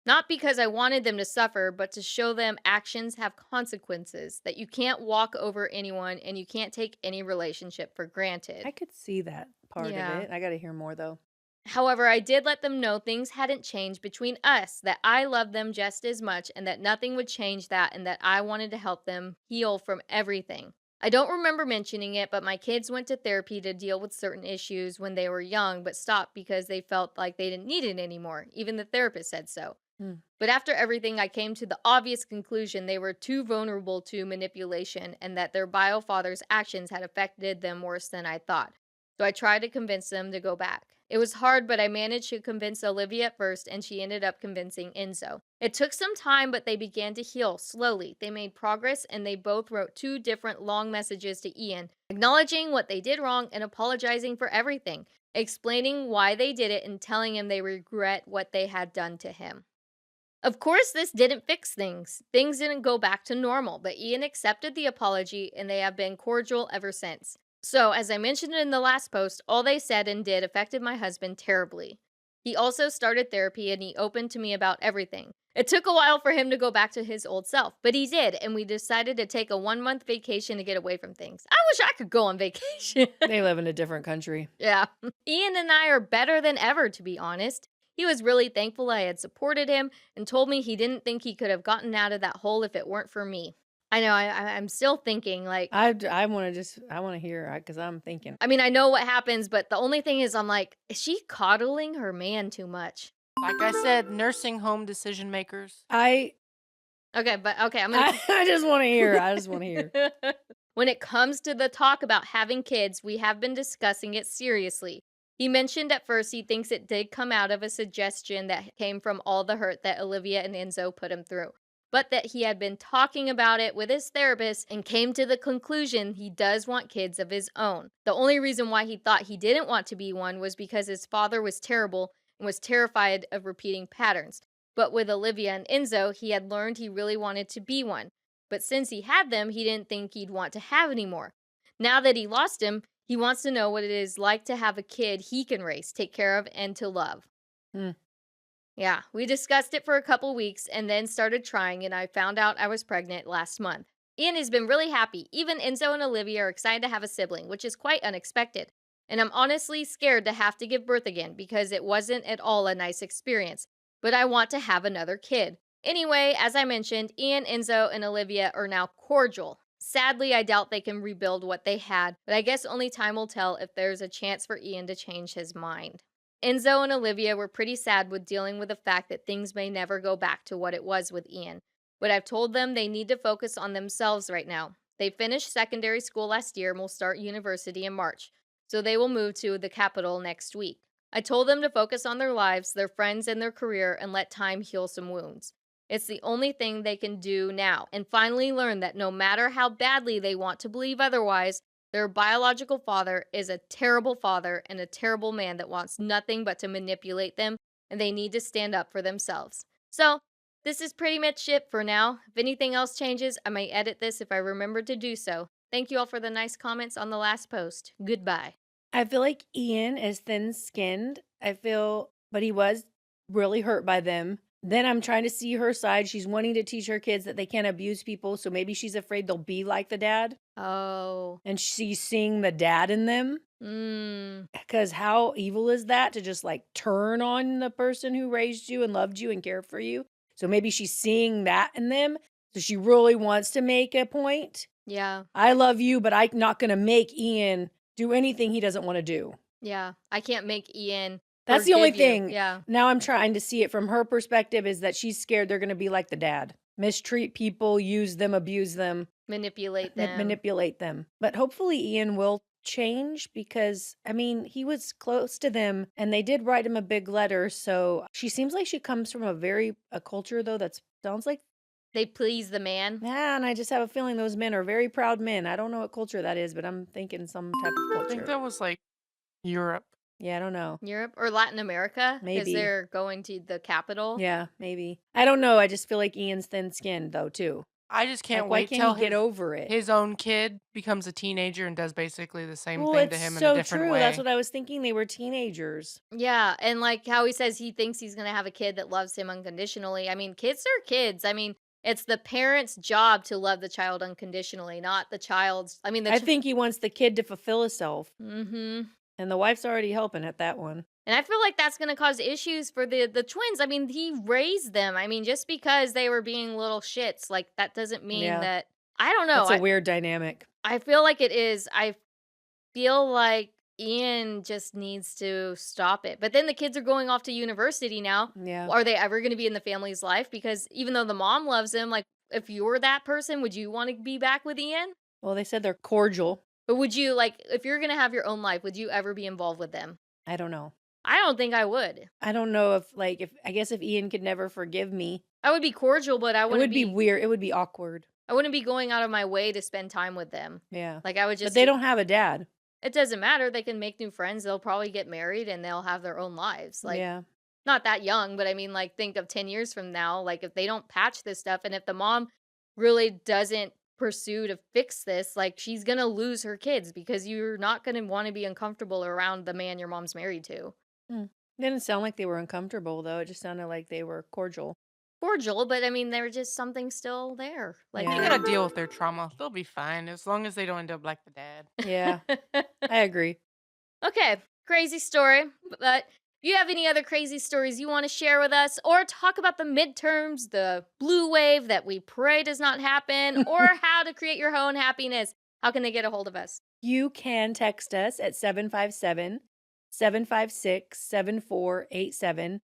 Not because I wanted them to suffer, but to show them actions have consequences, that you can't walk over anyone and you can't take any relationship for granted. I could see that part of it. I got to hear more though. However, I did let them know things hadn't changed between us, that I loved them just as much and that nothing would change that, and that I wanted to help them heal from everything. I don't remember mentioning it, but my kids went to therapy to deal with certain issues when they were young, but stopped because they felt like they didn't need it anymore. Even the therapist said so. But after everything, I came to the obvious conclusion they were too vulnerable to manipulation and that their bio father's actions had affected them worse than I thought. So I tried to convince them to go back. It was hard, but I managed to convince Olivia at first, and she ended up convincing Enzo. It took some time, but they began to heal slowly. They made progress, and they both wrote 2 different long messages to Ian, acknowledging what they did wrong and apologizing for everything, explaining why they did it and telling him they regret what they had done to him. Of course, this didn't fix things. Things didn't go back to normal, but Ian accepted the apology, and they have been cordial ever since. So, as I mentioned in the last post, all they said and did affected my husband terribly. He also started therapy and he opened to me about everything. It took a while for him to go back to his old self, but he did, and we decided to take a 1-month vacation to get away from things. I wish I could go on vacation. They live in a different country. Yeah. Ian and I are better than ever, to be honest. He was really thankful I had supported him and told me he didn't think he could have gotten out of that hole if it weren't for me. I know, I'm still thinking, like... I want to hear, because I'm thinking. I mean, I know what happens, but the only thing is, I'm like, is she coddling her man too much? Like I said, nursing home decision makers. Okay, I'm gonna... I just want to hear. When it comes to the talk about having kids, we have been discussing it seriously. He mentioned at first he thinks it did come out of a suggestion that came from all the hurt that Olivia and Enzo put him through, but that he had been talking about it with his therapist and came to the conclusion he does want kids of his own. The only reason why he thought he didn't want to be one was because his father was terrible and was terrified of repeating patterns. But with Olivia and Enzo, he had learned he really wanted to be one. But since he had them, he didn't think he'd want to have any more. Now that he lost him, he wants to know what it is like to have a kid he can raise, take care of, and to love. Yeah, we discussed it for a couple weeks and then started trying, and I found out I was pregnant last month. Ian has been really happy. Even Enzo and Olivia are excited to have a sibling, which is quite unexpected. And I'm honestly scared to have to give birth again because it wasn't at all a nice experience. But I want to have another kid. Anyway, as I mentioned, Ian, Enzo, and Olivia are now cordial. Sadly, I doubt they can rebuild what they had, but I guess only time will tell if there's a chance for Ian to change his mind. Enzo and Olivia were pretty sad with dealing with the fact that things may never go back to what it was with Ian, but I've told them they need to focus on themselves right now. They finished secondary school last year and will start university in March, so they will move to the capital next week. I told them to focus on their lives, their friends, and their career and let time heal some wounds. It's the only thing they can do now, and finally learn that no matter how badly they want to believe otherwise, their biological father is a terrible father and a terrible man that wants nothing but to manipulate them, and they need to stand up for themselves. So, this is pretty much it for now. If anything else changes, I may edit this if I remember to do so. Thank you all for the nice comments on the last post. Goodbye. I feel like Ian is thin-skinned. But he was really hurt by them. Then I'm trying to see her side. She's wanting to teach her kids that they can't abuse people. So maybe she's afraid they'll be like the dad. Oh. And she's seeing the dad in them. Because how evil is that to just like turn on the person who raised you and loved you and cared for you? So maybe she's seeing that in them. So she really wants to make a point. Yeah. I love you, but I'm not going to make Ian do anything he doesn't want to do. Yeah. I can't make Ian. That's the only forgive you. thing. Yeah. Now I'm trying to see it from her perspective is that she's scared they're going to be like the dad. Mistreat people, use them, abuse them. Manipulate them. Manipulate them. But hopefully Ian will change because, I mean, he was close to them and they did write him a big letter. So she seems like she comes from a culture, though, that sounds like they please the man. Yeah, and I just have a feeling those men are very proud men. I don't know what culture that is, but I'm thinking some type of culture. I think that was like Europe. Yeah, I don't know. Europe or Latin America? Maybe. Because they're going to the capital. Yeah, maybe. I don't know. I just feel like Ian's thin-skinned, though, too. I just can't Like, wait why can't till he get over it? his own kid becomes a teenager and does basically the same Well, thing to it's him in so a different true. way. That's what I was thinking. They were teenagers. Yeah, and like how he says he thinks he's going to have a kid that loves him unconditionally. I mean, kids are kids. I mean, it's the parent's job to love the child unconditionally, not the child's. I mean, I think he wants the kid to fulfill himself. Mm-hmm. And the wife's already helping at that one. And I feel like that's going to cause issues for the twins. I mean, he raised them. I mean, just because they were being little shits, like that doesn't mean that. I don't know. It's a weird dynamic. I feel like it is. I feel like Ian just needs to stop it. But then the kids are going off to university now. Yeah. Are they ever going to be in the family's life? Because even though the mom loves him, like if you're that person, would you want to be back with Ian? Well, they said they're cordial. But would you, like, if you're going to have your own life, would you ever be involved with them? I don't know. I don't think I would. I don't know if I guess if Ian could never forgive me. I would be cordial, but I It wouldn't would be weird. It would be awkward. I wouldn't be going out of my way to spend time with them. Yeah. Like I would just. But they don't have a dad. It doesn't matter. They can make new friends. They'll probably get married and they'll have their own lives. Like, yeah. Not that young, but I mean, like, think of 10 years from now. Like, if they don't patch this stuff and if the mom really doesn't pursue to fix this, like, she's going to lose her kids because you're not going to want to be uncomfortable around the man your mom's married to. Didn't sound like they were uncomfortable, though. It just sounded like they were cordial. Cordial, but I mean, there's just something still there. Like, You gotta deal with their trauma. They'll be fine as long as they don't end up like the dad. Yeah, I agree. Okay, crazy story. But if you have any other crazy stories you want to share with us or talk about the midterms, the blue wave that we pray does not happen, or how to create your own happiness, how can they get a hold of us? You can text us at 757-756-7487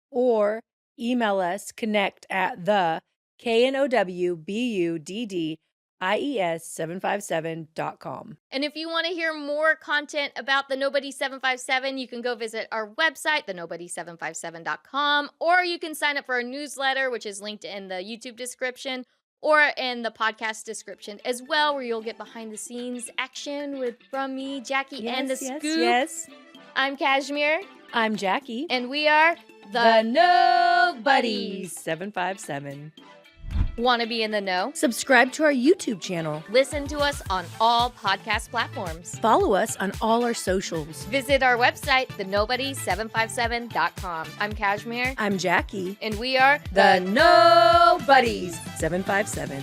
or email us connect@the KNOWBUDDIES757.com. And if you want to hear more content about the Nobody 757, you can go visit our website, thenobody757.com, or you can sign up for our newsletter, which is linked in the YouTube description or in the podcast description as well, where you'll get behind the scenes action from me, Jackie, and the Scoop. Yes. I'm Kashmir. I'm Jackie. And we are the Nobodies. 757. Want to be in the know? Subscribe to our YouTube channel. Listen to us on all podcast platforms. Follow us on all our socials. Visit our website, thenobody757.com. I'm Kashmir. I'm Jackie. And we are the Nobodies 757.